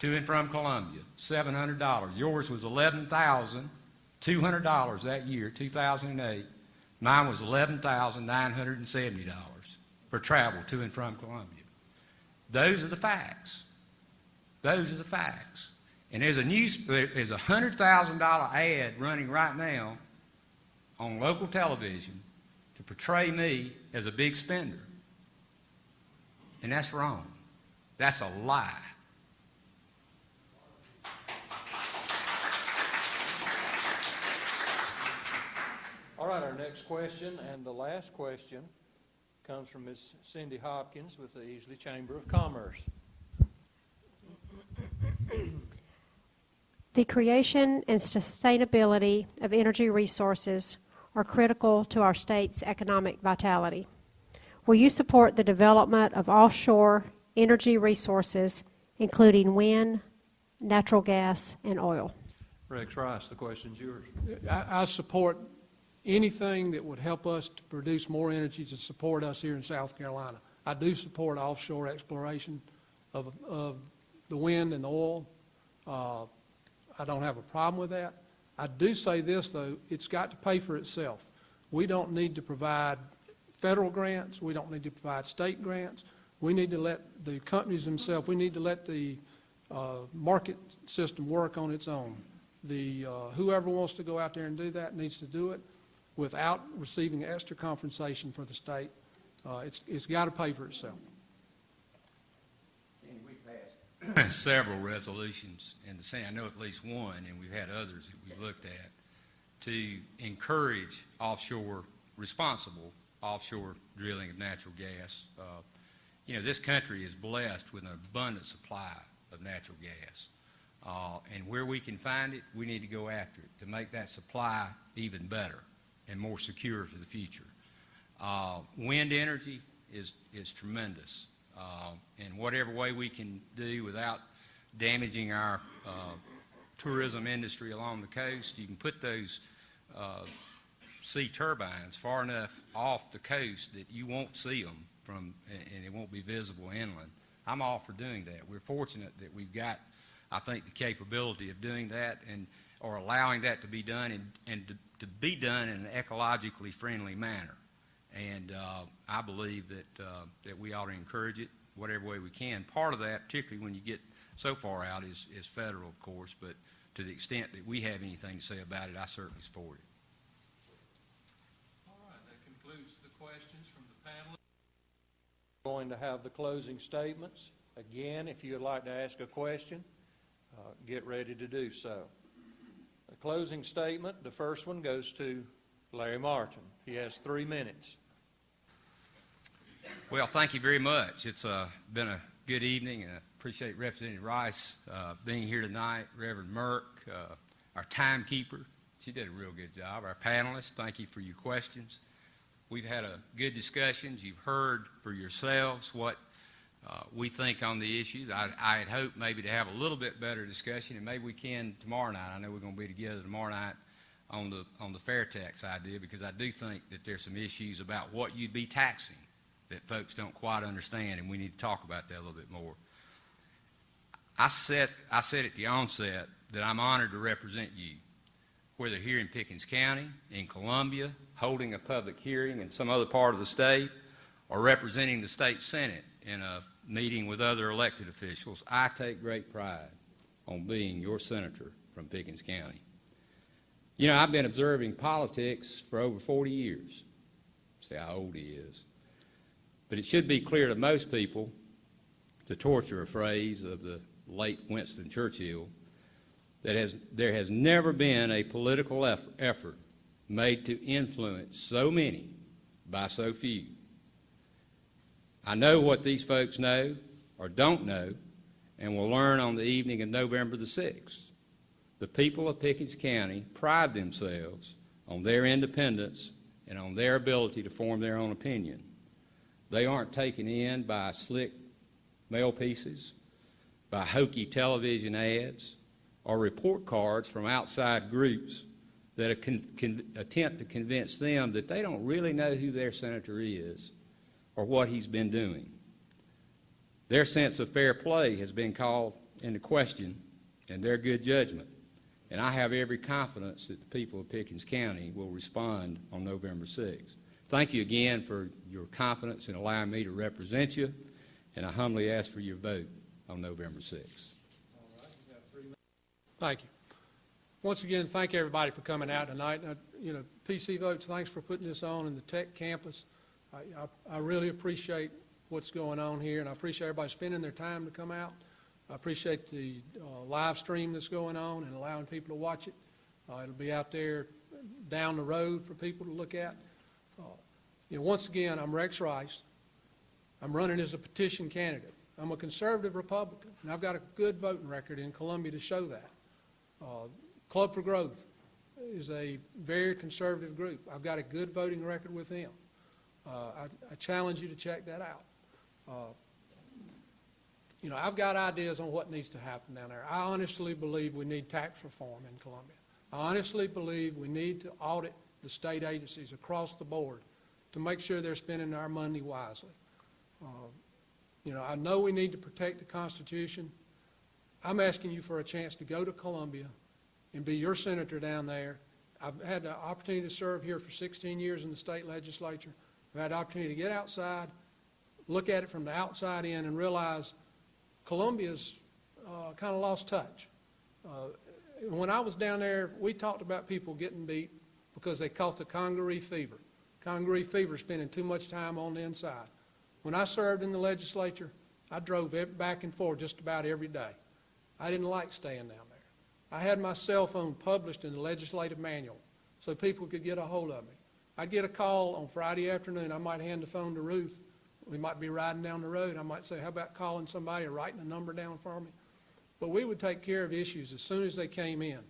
To and from Columbia, $700. Yours was $11,200 that year, 2008. Mine was $11,970 for travel to and from Columbia. Those are the facts. Those are the facts. And there's a $100,000 ad running right now on local television to portray me as a big spender. And that's wrong. That's a lie. All right, our next question and the last question comes from Ms. Cindy Hopkins with the Easley Chamber of Commerce. The creation and sustainability of energy resources are critical to our state's economic vitality. Will you support the development of offshore energy resources, including wind, natural gas, and oil? Rex Rice, the question's yours. I support anything that would help us to produce more energy to support us here in South Carolina. I do support offshore exploration of the wind and the oil. I don't have a problem with that. I do say this, though, it's got to pay for itself. We don't need to provide federal grants. We don't need to provide state grants. We need to let the companies themselves, we need to let the market system work on its own. Whoever wants to go out there and do that needs to do it without receiving extra compensation for the state. It's got to pay for itself. Several resolutions in the Senate. I know at least one, and we've had others that we've looked at, to encourage responsible offshore drilling of natural gas. This country is blessed with an abundant supply of natural gas. And where we can find it, we need to go after it to make that supply even better and more secure for the future. Wind energy is tremendous. In whatever way we can do without damaging our tourism industry along the coast, you can put those sea turbines far enough off the coast that you won't see them and it won't be visible inland. I'm all for doing that. We're fortunate that we've got, I think, the capability of doing that or allowing that to be done and to be done in an ecologically friendly manner. And I believe that we ought to encourage it whatever way we can. Part of that, particularly when you get so far out, is federal, of course, but to the extent that we have anything to say about it, I certainly support it. All right, that concludes the questions from the panel. We're going to have the closing statements. Again, if you would like to ask a question, get ready to do so. The closing statement, the first one goes to Larry Martin. He has 3 minutes. Well, thank you very much. It's been a good evening, and I appreciate Representative Rice being here tonight. Reverend Merck, our timekeeper, she did a real good job. Our panelists, thank you for your questions. We've had a good discussions. You've heard for yourselves what we think on the issues. I had hoped maybe to have a little bit better discussion, and maybe we can tomorrow night. I know we're going to be together tomorrow night on the fair tax idea, because I do think that there's some issues about what you'd be taxing that folks don't quite understand, and we need to talk about that a little bit more. I said at the onset that I'm honored to represent you, whether here in Pickens County, in Columbia, holding a public hearing in some other part of the state, or representing the state Senate in a meeting with other elected officials. I take great pride on being your senator from Pickens County. You know, I've been observing politics for over 40 years. See how old he is. But it should be clear to most people, to torture a phrase of the late Winston Churchill, that there has never been a political effort made to influence so many by so few. I know what these folks know or don't know and will learn on the evening of November the 6th. The people of Pickens County pride themselves on their independence and on their ability to form their own opinion. They aren't taken in by slick mail pieces, by hokey television ads, or report cards from outside groups that attempt to convince them that they don't really know who their senator is or what he's been doing. Their sense of fair play has been called into question, and their good judgment. And I have every confidence that the people of Pickens County will respond on November 6th. Thank you again for your confidence in allowing me to represent you, and I humbly ask for your vote on November 6th. Thank you. Once again, thank everybody for coming out tonight. PC Votes, thanks for putting this on in the Tech campus. I really appreciate what's going on here, and I appreciate everybody spending their time to come out. I appreciate the live stream that's going on and allowing people to watch it. It'll be out there down the road for people to look at. Once again, I'm Rex Rice. I'm running as a petition candidate. I'm a conservative Republican, and I've got a good voting record in Columbia to show that. Club for Growth is a very conservative group. I've got a good voting record with them. I challenge you to check that out. I've got ideas on what needs to happen down there. I honestly believe we need tax reform in Columbia. I honestly believe we need to audit the state agencies across the board to make sure they're spending our money wisely. I know we need to protect the Constitution. I'm asking you for a chance to go to Columbia and be your senator down there. I've had the opportunity to serve here for 16 years in the state legislature. I've had the opportunity to get outside, look at it from the outside in, and realize Columbia's kind of lost touch. When I was down there, we talked about people getting beat because they caught the congaree fever. Congaree fever, spending too much time on the inside. When I served in the legislature, I drove back and forth just about every day. I didn't like staying down there. I had my cell phone published in the legislative manual so people could get a hold of me. I'd get a call on Friday afternoon. I might hand the phone to Ruth. We might be riding down the road. I might say, how about calling somebody or writing a number down for me? But we would take care of issues as soon as they came in.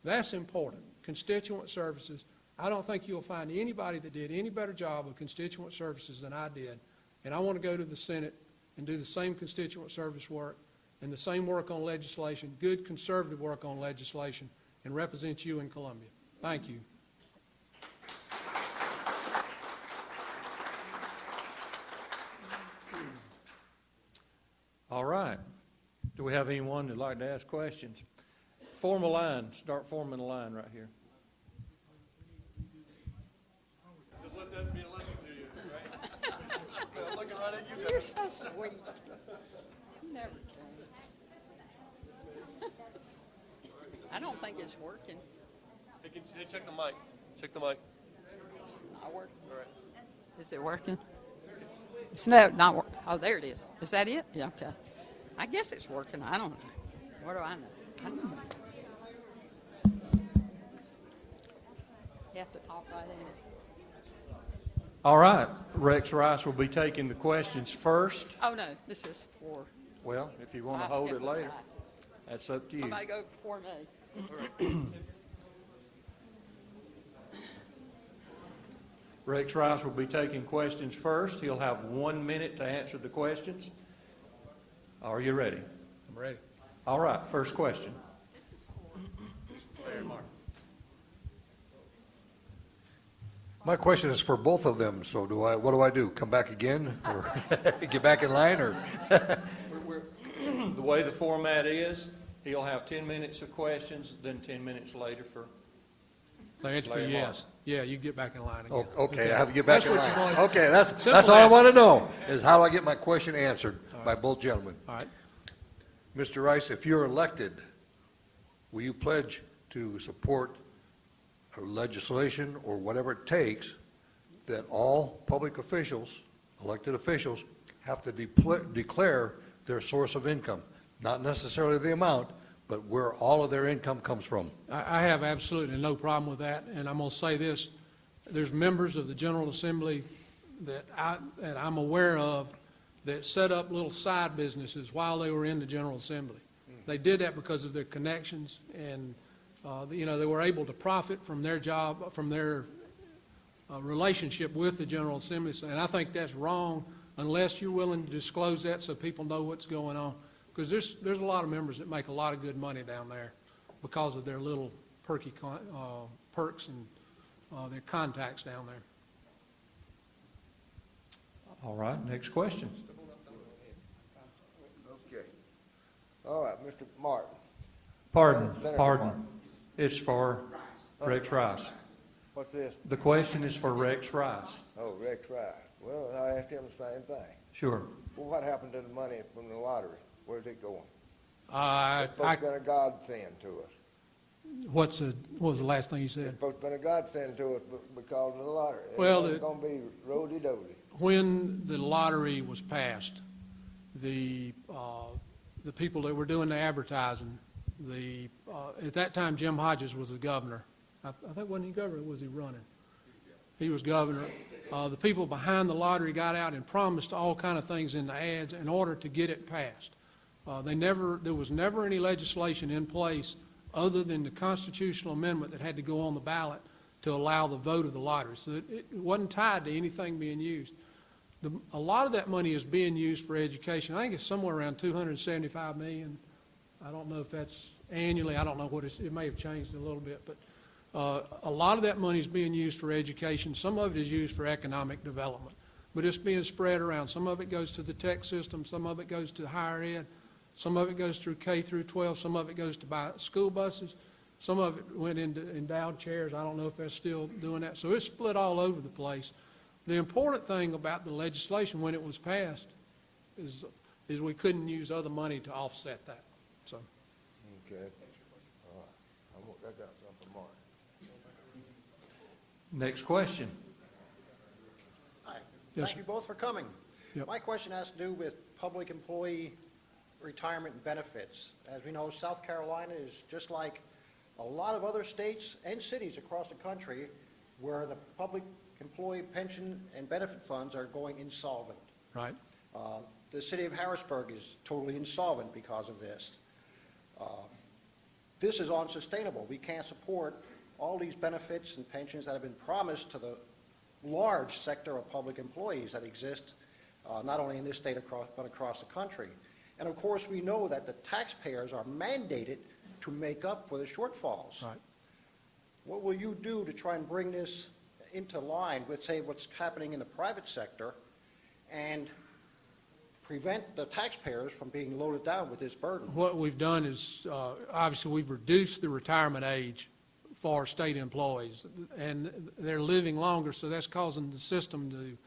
That's important. Constituent services. I don't think you'll find anybody that did any better job of constituent services than I did. And I want to go to the Senate and do the same constituent service work and the same work on legislation, good conservative work on legislation, and represent you in Columbia. Thank you. All right. Do we have anyone that'd like to ask questions? Form a line. Start forming a line right here. Just let that be a lesson to you, right? I'm looking right at you guys. You're so sweet. Never can. I don't think it's working. Hey, check the mic. Check the mic. Not working. All right. Is it working? It's not working. Oh, there it is. Is that it? Yeah, okay. I guess it's working. I don't know. What do I know? I don't know. You have to talk right in. All right. Rex Rice will be taking the questions first. Oh, no. This is for... Well, if you want so to I hold skip it later, aside. that's up to you. Somebody go before me. Rex Rice will be taking questions first. He'll have 1 minute to answer the questions. Are you ready? I'm ready. All right, first question. My question is for both of them, so what do I do? Come back again or get back in line or? The way the format is, he'll have 10 minutes of questions, then 10 minutes later for, So answer Larry be yes. Yeah, you get back in line again. Okay, I have to get back That's in what you're line. going- Okay, that's Simple all I answer. want to know, is how do I get my question answered by both gentlemen. All right. Mr. Rice, if you're elected, will you pledge to support legislation or whatever it takes that all public officials, elected officials, have to declare their source of income? Not necessarily the amount, but where all of their income comes from. I have absolutely no problem with that, and I'm going to say this. There's members of the General Assembly that I'm aware of that set up little side businesses while they were in the General Assembly. They did that because of their connections, and, they were able to profit from their job, from their relationship with the General Assembly. And I think that's wrong unless you're willing to disclose that so people know what's going on. Because there's a lot of members that make a lot of good money down there because of their little perks and their contacts down there. All right, next question. Okay. All right, Mr. Martin. Senator Pardon. Martin. It's for Rex Rice. What's this? The question is for Rex Rice. Oh, Rex Rice. Well, I asked him the same thing. Sure. Well, what happened to the money from the lottery? Where's it going? I, It's supposed to have been a godsend to us. what was the last thing you It's said? supposed to have been a godsend to us because of the lottery. Well, It's going to be rosy-dosy. When the lottery was passed, the people that were doing the advertising, at that time Jim Hodges was the governor. I think wasn't he governor, or was he running? He was governor. The people behind the lottery got out and promised all kind of things in the ads in order to get it passed. There was never any legislation in place other than the constitutional amendment that had to go on the ballot to allow the vote of the lottery. So it wasn't tied to anything being used. A lot of that money is being used for education. I think it's somewhere around $275 million. I don't know if that's annually. I don't know what it may have changed a little bit, but a lot of that money is being used for education. Some of it is used for economic development, but it's being spread around. Some of it goes to the tech system. Some of it goes to higher ed. Some of it goes through K through 12. Some of it goes to buy school buses. Some of it went into endowed chairs. I don't know if they're still doing that. So it's split all over the place. The important thing about the legislation when it was passed is we couldn't use other money to offset that. So. Okay. All right. I got something more. Next question. Hi. Yes, Thank you both for coming. Yep. My question has to do with public employee retirement and benefits. As we know, South Carolina is just like a lot of other states and cities across the country where the public employee pension and benefit funds are going insolvent. right. The city of Harrisburg is totally insolvent because of this. This is unsustainable. We can't support all these benefits and pensions that have been promised to the large sector of public employees that exist not only in this state but across the country. And of course, we know that the taxpayers are mandated to make up for the shortfalls. Right. What will you do to try and bring this into line with, say, what's happening in the private sector and prevent the taxpayers from being loaded down with this burden? What we've done is, obviously, we've reduced the retirement age for state employees, and they're living longer, so that's causing the system to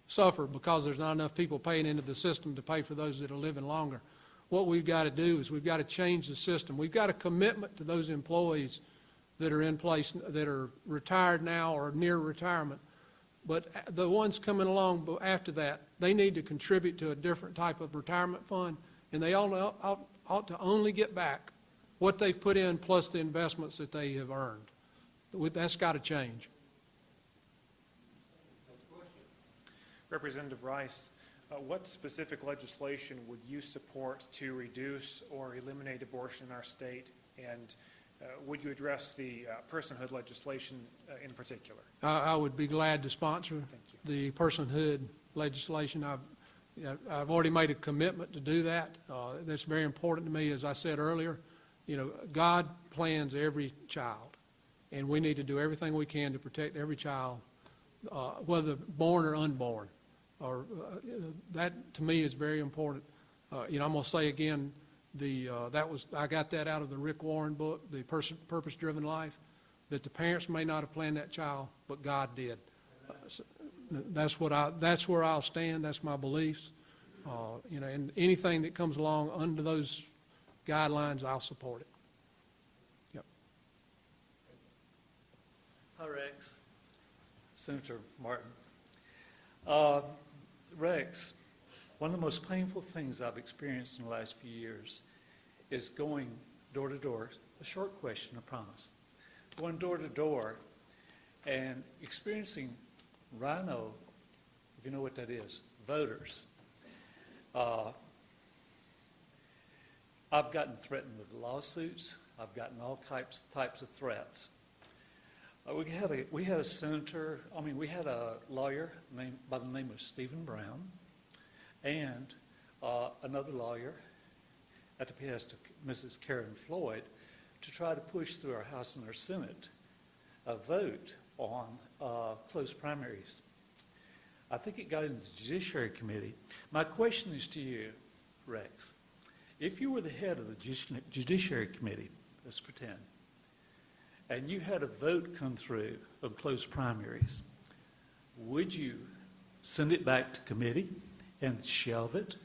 suffer because there's not enough people paying into the system to pay for those that are living longer. What we've got to do is we've got to change the system. We've got a commitment to those employees that are in place, that are retired now or near retirement. But the ones coming along after that, they need to contribute to a different type of retirement fund, and they all ought to only get back what they've put in plus the investments that they have earned. That's got to change. Representative Rice, what specific legislation would you support to reduce or eliminate abortion in our state? And would you address the personhood legislation in particular? I would be glad to sponsor the personhood legislation. I've already made a commitment to do that. That's very important to me. As I said earlier, God plans every child, and we need to do everything we can to protect every child, whether born or unborn. That to me is very important. I'm going to say again, I got that out of the Rick Warren book, The Purpose-Driven Life, that the parents may not have planned that child, but God did. That's where I'll stand. That's my beliefs. And anything that comes along under those guidelines, I'll support it. Yep. Hi, Rex. Senator Martin. Rex, one of the most painful things I've experienced in the last few years is going door to door, a short question, I promise. Going door to door and experiencing rhino, if you know what that is, voters. I've gotten threatened with lawsuits. I've gotten all types of threats. We had a senator, we had a lawyer by the name of Stephen Brown, and another lawyer at the behest of Mrs. Karen Floyd to try to push through our House and our Senate a vote on closed primaries. I think it got into the Judiciary Committee. My question is to you, Rex. If you were the head of the Judiciary Committee, let's pretend, and you had a vote come through on closed primaries, would you send it back to committee and shelve it?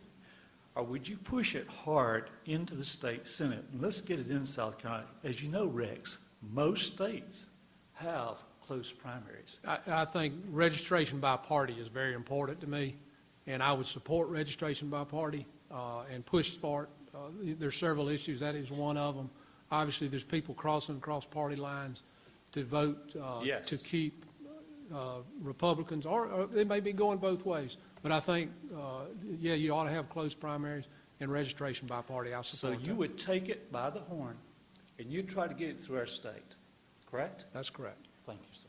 Or would you push it hard into the state Senate? And let's get it in South Carolina. As you know, Rex, most states have closed primaries. I think registration by party is very important to me, and I would support registration by party and push for it. There's several issues. That is one of them. Obviously, there's people crossing across party lines to vote Yes. to keep Republicans, or they may be going both ways. But I think, you ought to have closed primaries and registration by party. I So support you that. would take it by the horn and you'd try to get it through our state, correct? That's correct. Thank you, sir.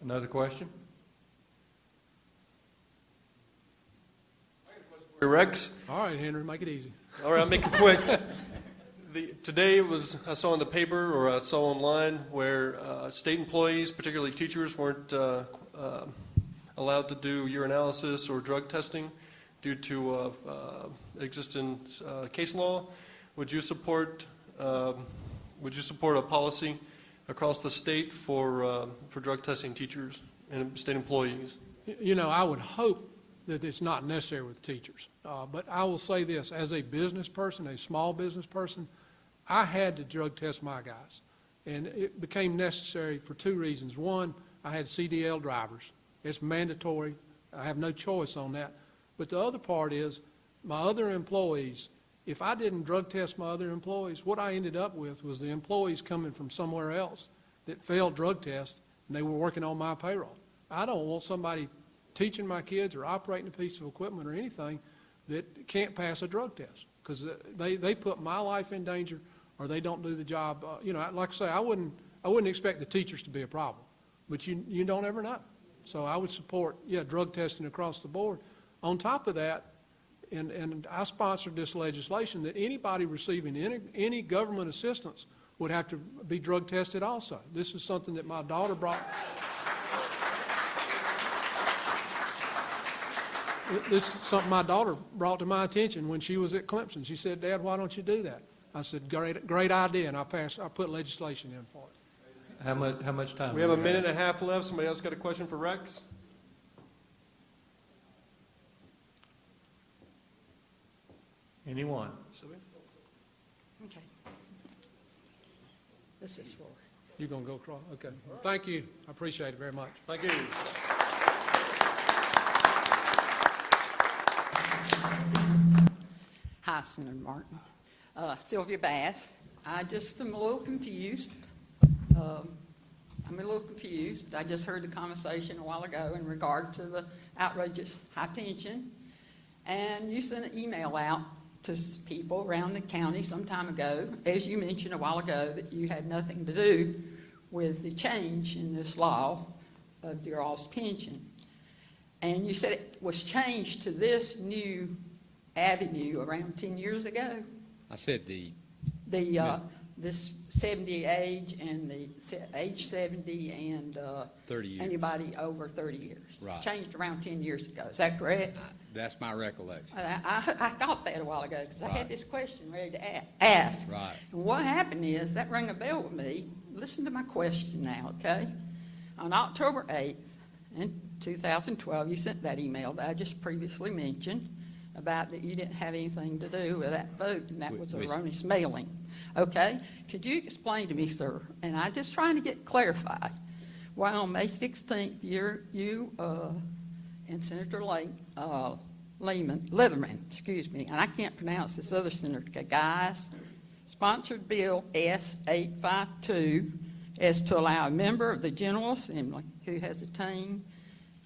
Another question? Rex. All right, Henry, make it easy. All right, I'll make it quick. Today I saw in the paper or I saw online where state employees, particularly teachers, weren't allowed to do urinalysis or drug testing due to existing case law. Would you support a policy across the state for drug testing teachers and state employees? I would hope that it's not necessary with teachers. But I will say this, as a business person, a small business person, I had to drug test my guys. And it became necessary for two reasons. One, I had CDL drivers. It's mandatory. I have no choice on that. But the other part is, my other employees, if I didn't drug test my other employees, what I ended up with was the employees coming from somewhere else that failed drug tests, and they were working on my payroll. I don't want somebody teaching my kids or operating a piece of equipment or anything that can't pass a drug test, because they put my life in danger, or they don't do the job. Like I say, I wouldn't expect the teachers to be a problem, but you don't ever know. So I would support, drug testing across the board. On top of that, and I sponsored this legislation that anybody receiving any government assistance would have to be drug tested also. This is something that my daughter brought. This is something my daughter brought to my attention when she was at Clemson. She said, "Dad, why don't you do that?" I said, great idea, and I put legislation in for it. How much time? We do have a minute and a half left. Somebody else got a question for Rex? Anyone? Okay. This is for. You're going to go across? Okay. Well, thank you. I appreciate it very much. Thank you. Hi, Senator Martin. Sylvia Bass. I just am a little confused. I'm a little confused. I just heard the conversation a while ago in regard to the outrageous high pension. And you sent an email out to people around the county some time ago, as you mentioned a while ago, that you had nothing to do with the change in this law of your all's pension. And you said it was changed to this new avenue around 10 years ago. I said This 70 age and the age 70 and 30 years. anybody over 30 years. Right. Changed around 10 years ago. Is that correct? That's my recollection. I thought that a while ago because I Right. had this question ready to ask. Right. And what happened is, that rang a bell with me. Listen to my question now, okay? On October 8th in 2012, you sent that email that I just previously mentioned about that you didn't have anything to do with that vote, and that was erroneous mailing. Okay? Could you explain to me, sir, and I'm just trying to get clarified, why on May 16th, you and Senator Lake Litherman, and I can't pronounce this other senator guy's, sponsored Bill S-852 as to allow a member of the General Assembly who has attained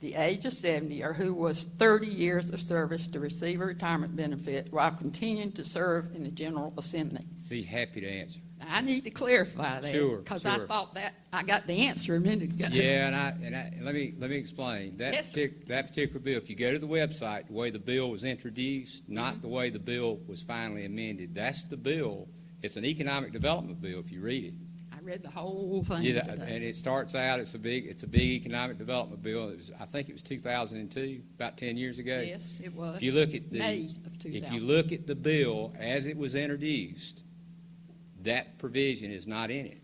the age of 70 or who was 30 years of service to receive a retirement benefit while continuing to serve in the General Assembly. Be happy to answer. I need to clarify that. Sure, Because I sure. thought that, I got the answer a minute ago. Yeah, and let me explain. That Yes. that particular bill, if you go to the website, the way the bill was introduced, not Mm-hmm. the way the bill was finally amended, that's the bill. It's an economic development bill if you read it. I read the whole thing Yeah, today. and it starts out, it's a big economic development bill. It was, I think it was 2002, about 10 years ago. Yes, it was. If you look at May of if you 2000. look at the bill as it was introduced, that provision is not in it.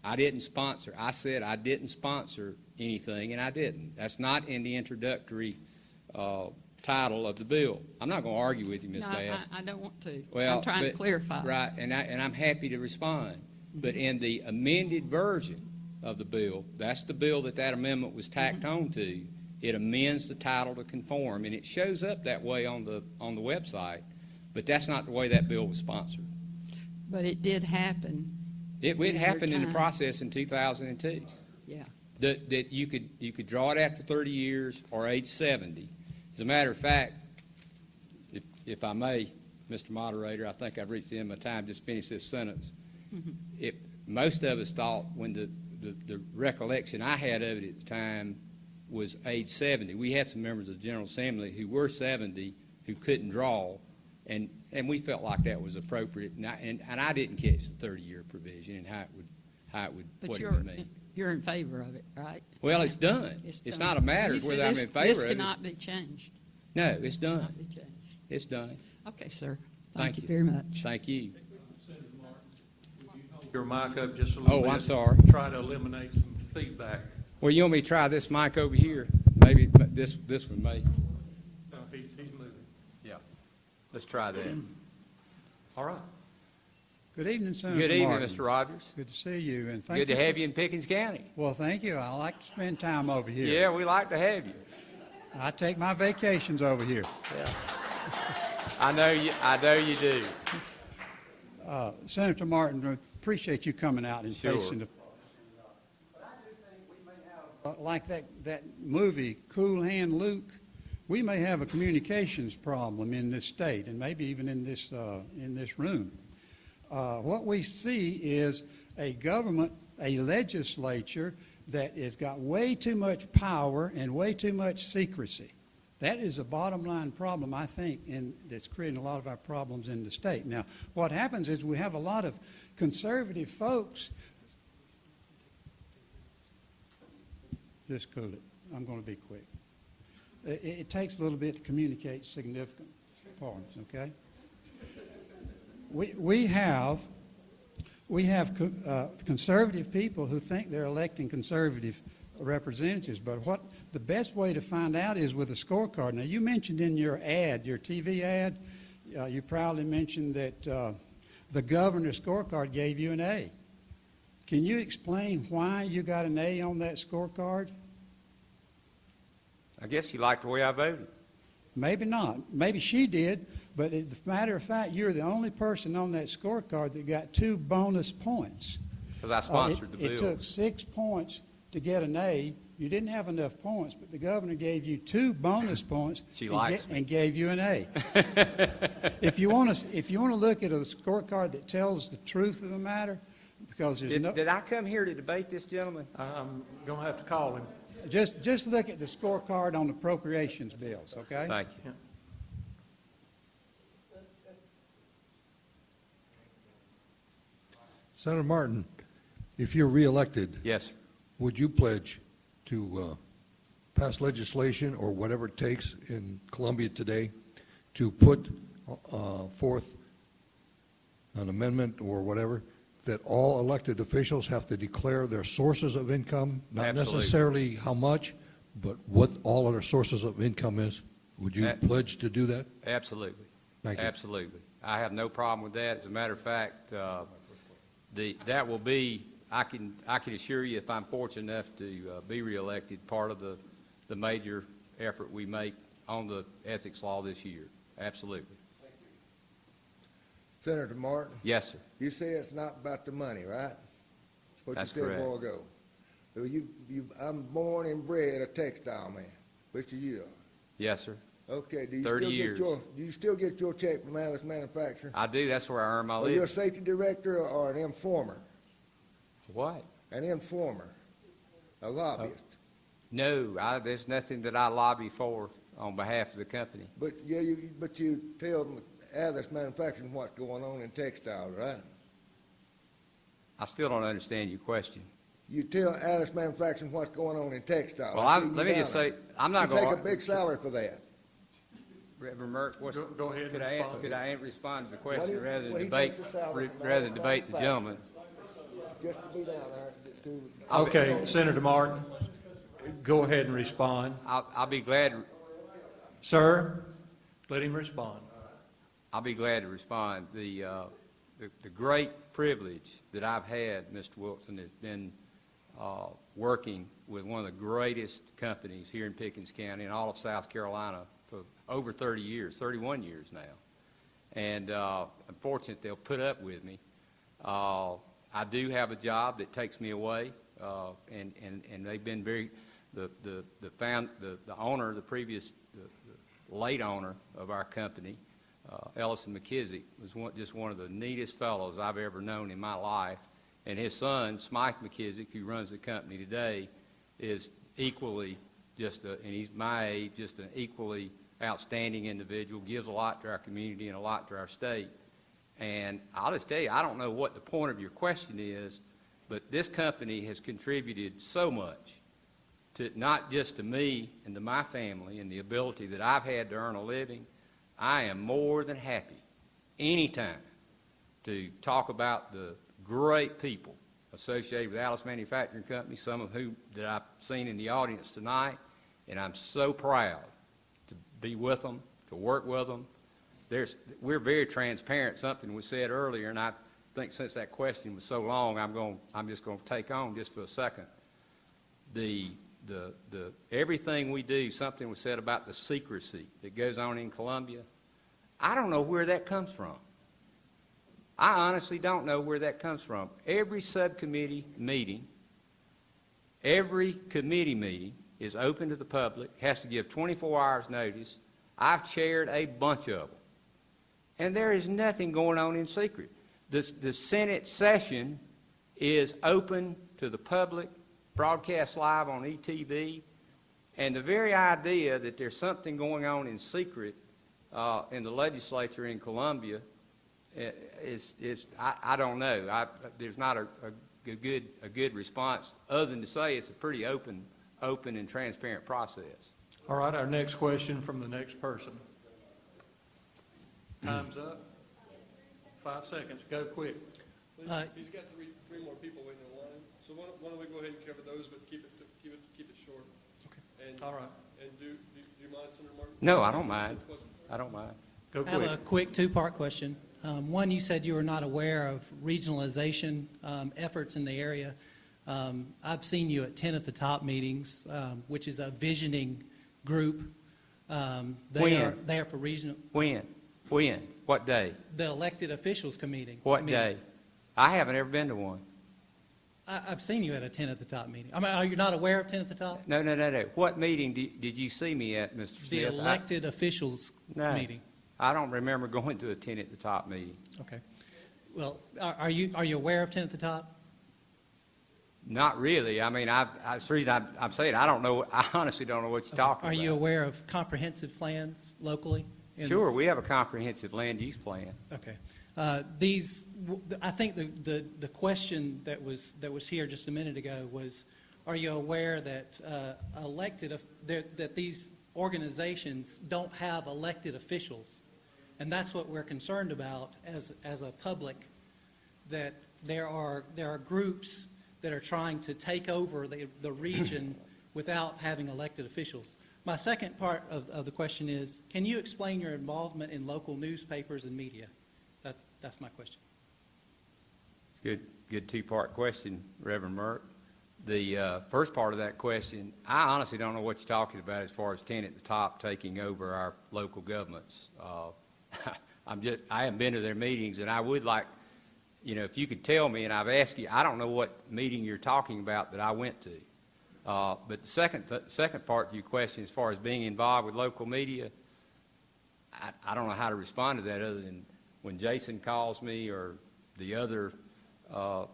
I didn't sponsor. I said I didn't sponsor anything, and I didn't. That's not in the introductory title of the bill. I'm not going to argue with you, Ms. No, Bass. I don't want to. Well, I'm trying to but- clarify. Right, and I'm happy to respond. But in the amended version of the bill, that's the bill that amendment was tacked Mm-hmm. on to. It amends the title to conform, and it shows up that way on the website. But that's not the way that bill was sponsored. But it did happen. It in your happened in the time. process in 2002. Yeah. That you could draw it after 30 years or age 70. As a matter of fact, if I may, Mr. Moderator, I think I've reached the end of my time. Just finish this sentence. Mhm. Most of us thought when the recollection I had of it at the time was age 70. We had some members of the General Assembly who were 70 who couldn't draw, and we felt like that was appropriate. And I didn't catch the 30-year provision and how it would But what it you're, would mean. you're in favor of it, right? Well, it's done. It's done. not a matter You of see, whether I'm this- in favor This of it. cannot be changed. No, it's done. Cannot be changed. It's done. Okay, sir. Thank Thank you you. very much. Thank you. Your mic up just a little Oh, bit. I'm sorry. Try to eliminate some feedback. Well, you want me to try this mic over here? Maybe this one may. No, he's moving. Yeah. Let's try that. All right. Good evening, Senator Good evening, Martin. Mr. Rogers. Good to see you, and thank Good you. to have you in Pickens County. Well, thank you. I like to spend time over here. Yeah, we like to have you. I take my vacations over here. Yeah. I know you do. Senator Martin, appreciate you coming out and Sure. facing the. Like that movie, Cool Hand Luke, we may have a communications problem in this state, and maybe even in this room. What we see is a government, a legislature that has got way too much power and way too much secrecy. That is a bottom line problem, I think, and that's creating a lot of our problems in the state. Now, what happens is we have a lot of conservative folks. Just cool it. I'm going to be quick. It takes a little bit to communicate significant points, okay? We have conservative people who think they're electing conservative representatives, but what the best way to find out is with a scorecard. Now, you mentioned in your ad, your TV ad, you proudly mentioned that the governor's scorecard gave you an A. Can you explain why you got an A on that scorecard? I guess you like the way I voted. Maybe not. Maybe she did, but as a matter of fact, you're the only person on that scorecard that got 2 bonus points. Because I sponsored the bill. It took 6 points to get an A. You didn't have enough points, but the governor gave you 2 bonus points She likes me. and gave you an A. If you want to look at a scorecard that tells the truth of the matter, because there's no. Did I come here to debate this gentleman? I'm going to have to call him. Just look at the scorecard on appropriations bills, okay? Thank you. Senator Martin, if you're reelected, Yes, sir. would you pledge to pass legislation or whatever it takes in Columbia today to put forth an amendment or whatever that all elected officials have to declare their sources of income, not Absolutely. necessarily how much, but what all of their sources of income is? Would you That- pledge to do that? Absolutely. Thank you. Absolutely. I have no problem with that. As a matter of fact, that will be, I can assure you, if I'm fortunate enough to be reelected, part of the major effort we make on the ethics law this year. Absolutely. Senator Martin, Yes, sir. you say it's not about the money, right? That's what That's you said correct. a while ago. So I'm born and bred a textile man, which are you? Yes, sir. Okay, do you 30 still years. do you still get your check from Alice Manufacturing? I do. That's where I earn my Are you a living. safety director or an informer? What? An informer, a lobbyist. No, there's nothing that I lobby for on behalf of the company. But yeah, you tell Alice Manufacturing what's going on in textiles, right? I still don't understand your question. You tell Alice Manufacturing what's going on in textiles. Well, I see you let me just down say, there. I'm not You going to... take a big salary for that. Reverend Merck, Go ahead and respond. could I respond to the Well, question he- rather than well, he debate, takes a salary from rather than Alice debate the gentleman? Just to be down there to. Okay, Senator Martin, go ahead and respond. I'll be glad, Sir, let him respond. I'll be glad to respond. The great privilege that I've had, Mr. Wilson, has been working with one of the greatest companies here in Pickens County and all of South Carolina for over 30 years, 31 years now. And I'm fortunate they'll put up with me. I do have a job that takes me away, and they've been very, the owner, the previous, the late owner of our company, Ellison McKissick, was just one of the neatest fellows I've ever known in my life. And his son, Smike McKissick, who runs the company today, is equally and he's my age, just an equally outstanding individual, gives a lot to our community and a lot to our state. And I'll just tell you, I don't know what the point of your question is, but this company has contributed so much to not just to me and to my family and the ability that I've had to earn a living. I am more than happy anytime to talk about the great people associated with Alice Manufacturing Company, some of whom that I've seen in the audience tonight, and I'm so proud to be with them, to work with them. We're very transparent. Something was said earlier, and I think since that question was so long, I'm just going to take on just for a second. Everything we do, something was said about the secrecy that goes on in Columbia. I don't know where that comes from. I honestly don't know where that comes from. Every subcommittee meeting, every committee meeting is open to the public, has to give 24 hours notice. I've chaired a bunch of them. And there is nothing going on in secret. The Senate session is open to the public, broadcast live on ETV, and the very idea that there's something going on in secret in the legislature in Columbia I don't know. There's not a good response other than to say it's a pretty open and transparent process. All right, our next question from the next person. Time's up. 5 seconds. Go quick. He's got three more people waiting in line, so why don't we go ahead and cover those, but keep it short. Okay. And, all right. And do you mind, Senator Martin? No, I don't mind. I don't mind. Go I have quick. a quick two-part question. One, you said you were not aware of regionalization efforts in the area. I've seen you at 10 at the Top meetings, which is a visioning group. They are for regional. When? What day? The elected officials committee. What day? I haven't ever been to one. I've seen you at a 10 at the Top meeting. I mean, are you not aware of 10 at the Top? No. What meeting did you see me at, Mr. Smith? The elected officials meeting. I don't remember going to a 10 at the Top meeting. Okay. Well, are you aware of 10 at the Top? Not really. I mean, that's the reason I'm saying I don't know. I honestly don't know what you're talking about. Are you aware of comprehensive plans locally? Sure, we have a comprehensive land use plan. Okay. I think the question that was here just a minute ago was, are you aware that that these organizations don't have elected officials? And that's what we're concerned about as a public, that there are groups that are trying to take over the region without having elected officials. My second part of the question is, can you explain your involvement in local newspapers and media? That's my question. Good two-part question, Reverend Merck. The first part of that question, I honestly don't know what you're talking about as far as 10 at the top taking over our local governments. I haven't been to their meetings, and I would like, if you could tell me, and I've asked you, I don't know what meeting you're talking about that I went to. But the second part to your question, as far as being involved with local media, I don't know how to respond to that other than when Jason calls me or the other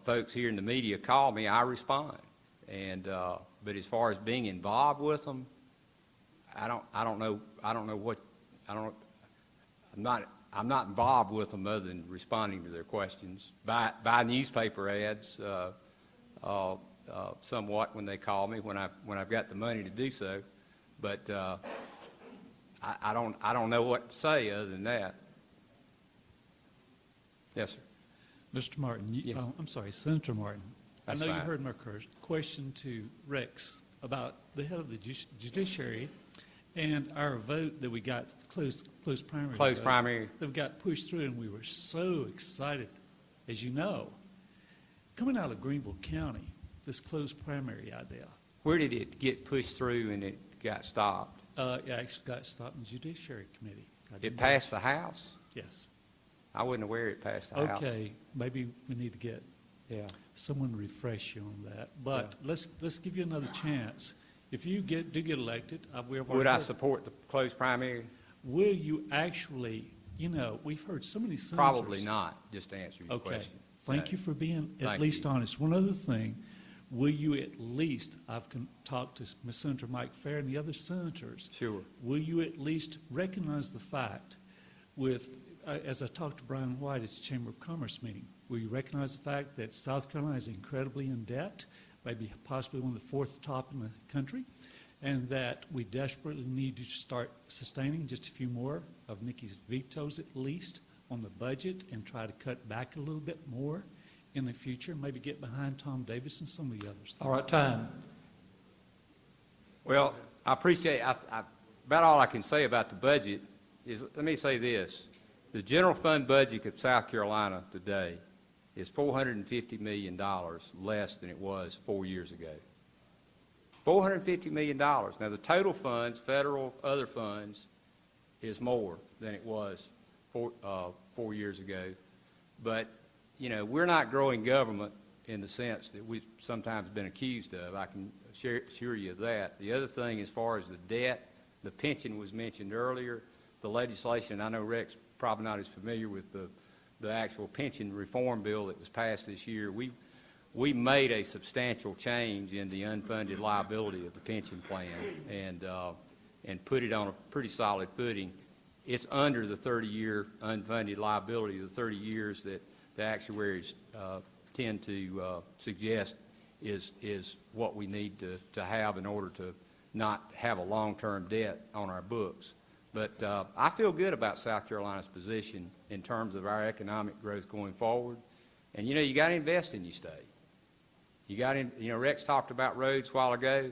folks here in the media call me, I respond. And but as far as being involved with them, I'm not involved with them other than responding to their questions. Buy newspaper ads somewhat when they call me when I've got the money to do so, but I don't know what to say other than that. Yes, sir. Mr. Martin, Yes. I'm sorry, Senator Martin. That's I know fine. you heard my question to Rex about the head of the judiciary and our vote that we got, closed primary. Closed vote, primary. that got pushed through, and we were so excited, as you know. Coming out of Greenville County, this closed primary idea, Where did it get pushed through and it got stopped? it actually got stopped in the Judiciary Committee. I It didn't- passed the House? Yes. I wasn't aware it passed the House. Okay, maybe we need to get Yeah. someone to refresh you on that. But let's give you another chance. If you do get elected, Would I support the closed primary? Will you actually, we've heard some of these senators. Probably not, just to answer your Okay. question. Thank No. you for being at Thank least you. honest. One other thing, will you at least, talked to Senator Mike Fair and the other senators. Sure. Will you at least recognize the fact as I talked to Brian White at the Chamber of Commerce meeting, will you recognize the fact that South Carolina is incredibly in debt, maybe possibly one of the fourth top in the country, and that we desperately need to start sustaining just a few more of Nikki's vetoes at least on the budget and try to cut back a little bit more in the future, maybe get behind Tom Davis and some of the others? All right, time. Well, I appreciate, about all I can say about the budget is, let me say this. The general fund budget of South Carolina today is $450 million less than it was 4 years ago. $450 million. Now, the total funds, federal, other funds, is more than it was 4 years ago. But, we're not growing government in the sense that we've sometimes been accused of. I can assure you of that. The other thing, as far as the debt, the pension was mentioned earlier. The legislation, I know Rex probably not as familiar with the actual pension reform bill that was passed this year. We made a substantial change in the unfunded liability of the pension plan and put it on a pretty solid footing. It's under the 30-year unfunded liability, the 30 years that the actuaries tend to suggest is what we need to have in order to not have a long-term debt on our books. But I feel good about South Carolina's position in terms of our economic growth going forward. And, you got to invest in your state. Rex talked about roads a while ago,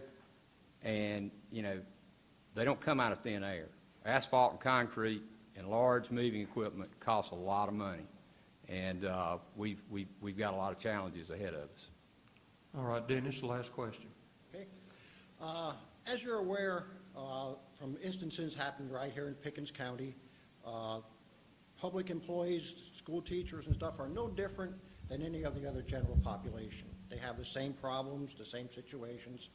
and, they don't come out of thin air. Asphalt and concrete and large moving equipment costs a lot of money. And we've got a lot of challenges ahead of us. All right, Dennis, the last question. Okay. As you're aware, from instances happened right here in Pickens County, public employees, school teachers and stuff are no different than any of the other general population. They have the same problems, the same situations.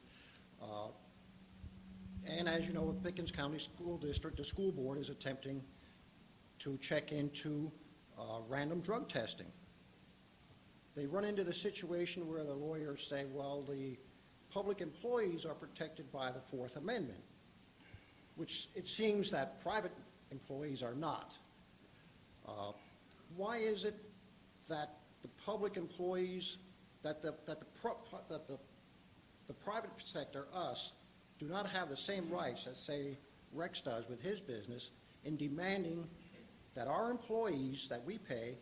And as you know, with Pickens County School District, the school board is attempting to check into random drug testing. They run into the situation where the lawyers say, well, the public employees are protected by the Fourth Amendment, which it seems that private employees are not. Why is it that the public employees, that the private sector, us, do not have the same rights as, say, Rex does with his business in demanding that our employees that we pay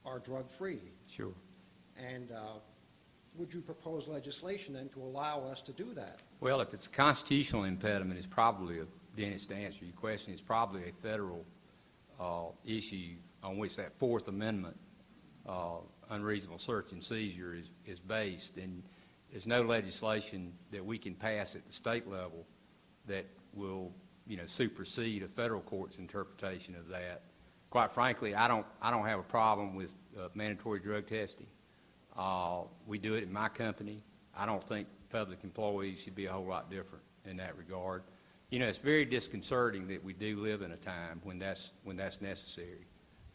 are drug-free? Sure. And would you propose legislation then to allow us to do that? Well, if it's a constitutional impediment, it's probably, Dennis, to answer your question, it's probably a federal issue on which that Fourth Amendment unreasonable search and seizure is based. And there's no legislation that we can pass at the state level that will, supersede a federal court's interpretation of that. Quite frankly, I don't have a problem with mandatory drug testing. We do it in my company. I don't think public employees should be a whole lot different in that regard. It's very disconcerting that we do live in a time when that's necessary.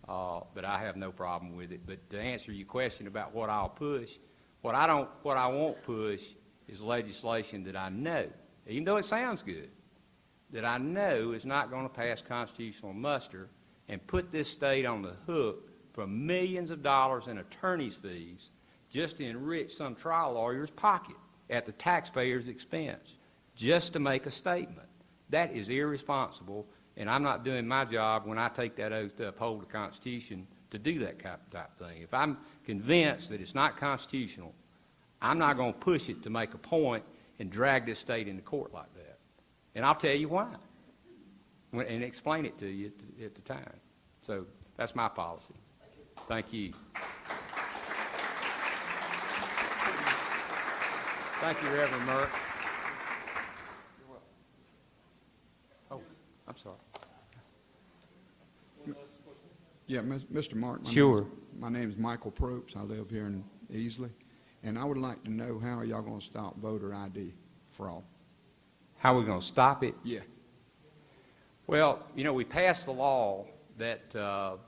But I have no problem with it. But to answer your question about what I'll push, what I won't push is legislation that I know, even though it sounds good, that I know is not going to pass constitutional muster and put this state on the hook for millions of dollars in attorney's fees just to enrich some trial lawyer's pocket at the taxpayer's expense, just to make a statement. That is irresponsible, and I'm not doing my job when I take that oath to uphold the Constitution to do that type thing. If I'm convinced that it's not constitutional, I'm not going to push it to make a point and drag this state into court like that. And I'll tell you why, and explain it to you at the time. So that's my policy. Thank you. Thank you, Reverend Merck. Oh, I'm sorry. Yeah, Mr. Martin. Sure. My name is Michael Propes. I live here in Easley. And I would like to know, how are y'all going to stop voter ID fraud? How are we going to stop it? Yeah. Well, we passed the law that the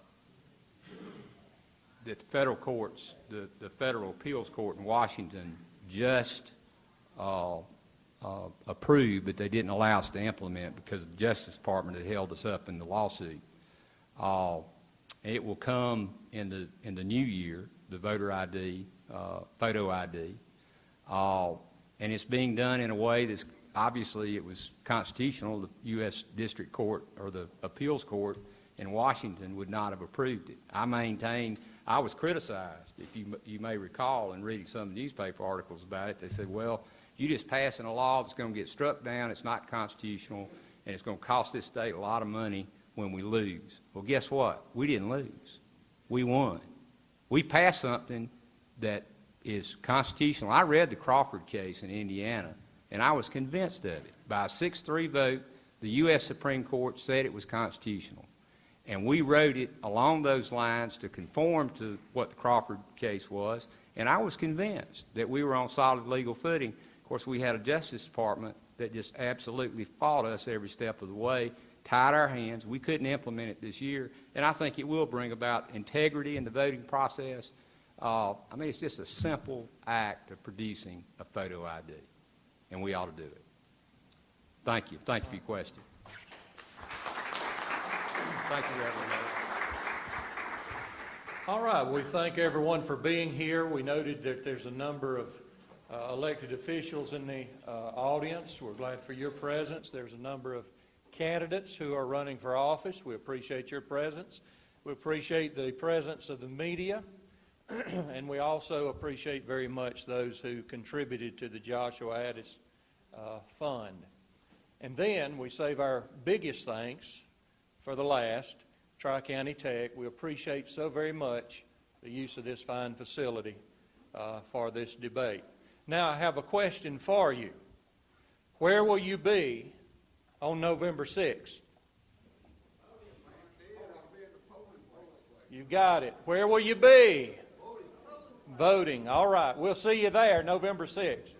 federal courts, the federal appeals court in Washington just approved, but they didn't allow us to implement because the Justice Department had held us up in the lawsuit. It will come in the new year, the voter ID, photo ID, and it's being done in a way that's obviously it was constitutional. The U.S. District Court or the appeals court in Washington would not have approved it. I was criticized, if you may recall, in reading some newspaper articles about it. They said, well, you just passing a law that's going to get struck down, it's not constitutional, and it's going to cost this state a lot of money when we lose. Well, guess what? We didn't lose. We won. We passed something that is constitutional. I read the Crawford case in Indiana, and I was convinced of it. By a 6-3 vote, the U.S. Supreme Court said it was constitutional. And we wrote it along those lines to conform to what the Crawford case was, and I was convinced that we were on solid legal footing. Of course, we had a Justice Department that just absolutely fought us every step of the way, tied our hands. We couldn't implement it this year, and I think it will bring about integrity in the voting process. It's just a simple act of producing a photo ID, and we ought to do it. Thank you. Thank you for your question. Thank you, Reverend Miller. All right, we thank everyone for being here. We noted that there's a number of elected officials in the audience. We're glad for your presence. There's a number of candidates who are running for office. We appreciate your presence. We appreciate the presence of the media, and we also appreciate very much those who contributed to the Joshua Addis Fund. And then we save our biggest thanks for the last, Tri-County Tech. We appreciate so very much the use of this fine facility for this debate. Now, I have a question for you. Where will you be on November 6th? You got it. Where will you be? Voting. All right. We'll see you there November 6th.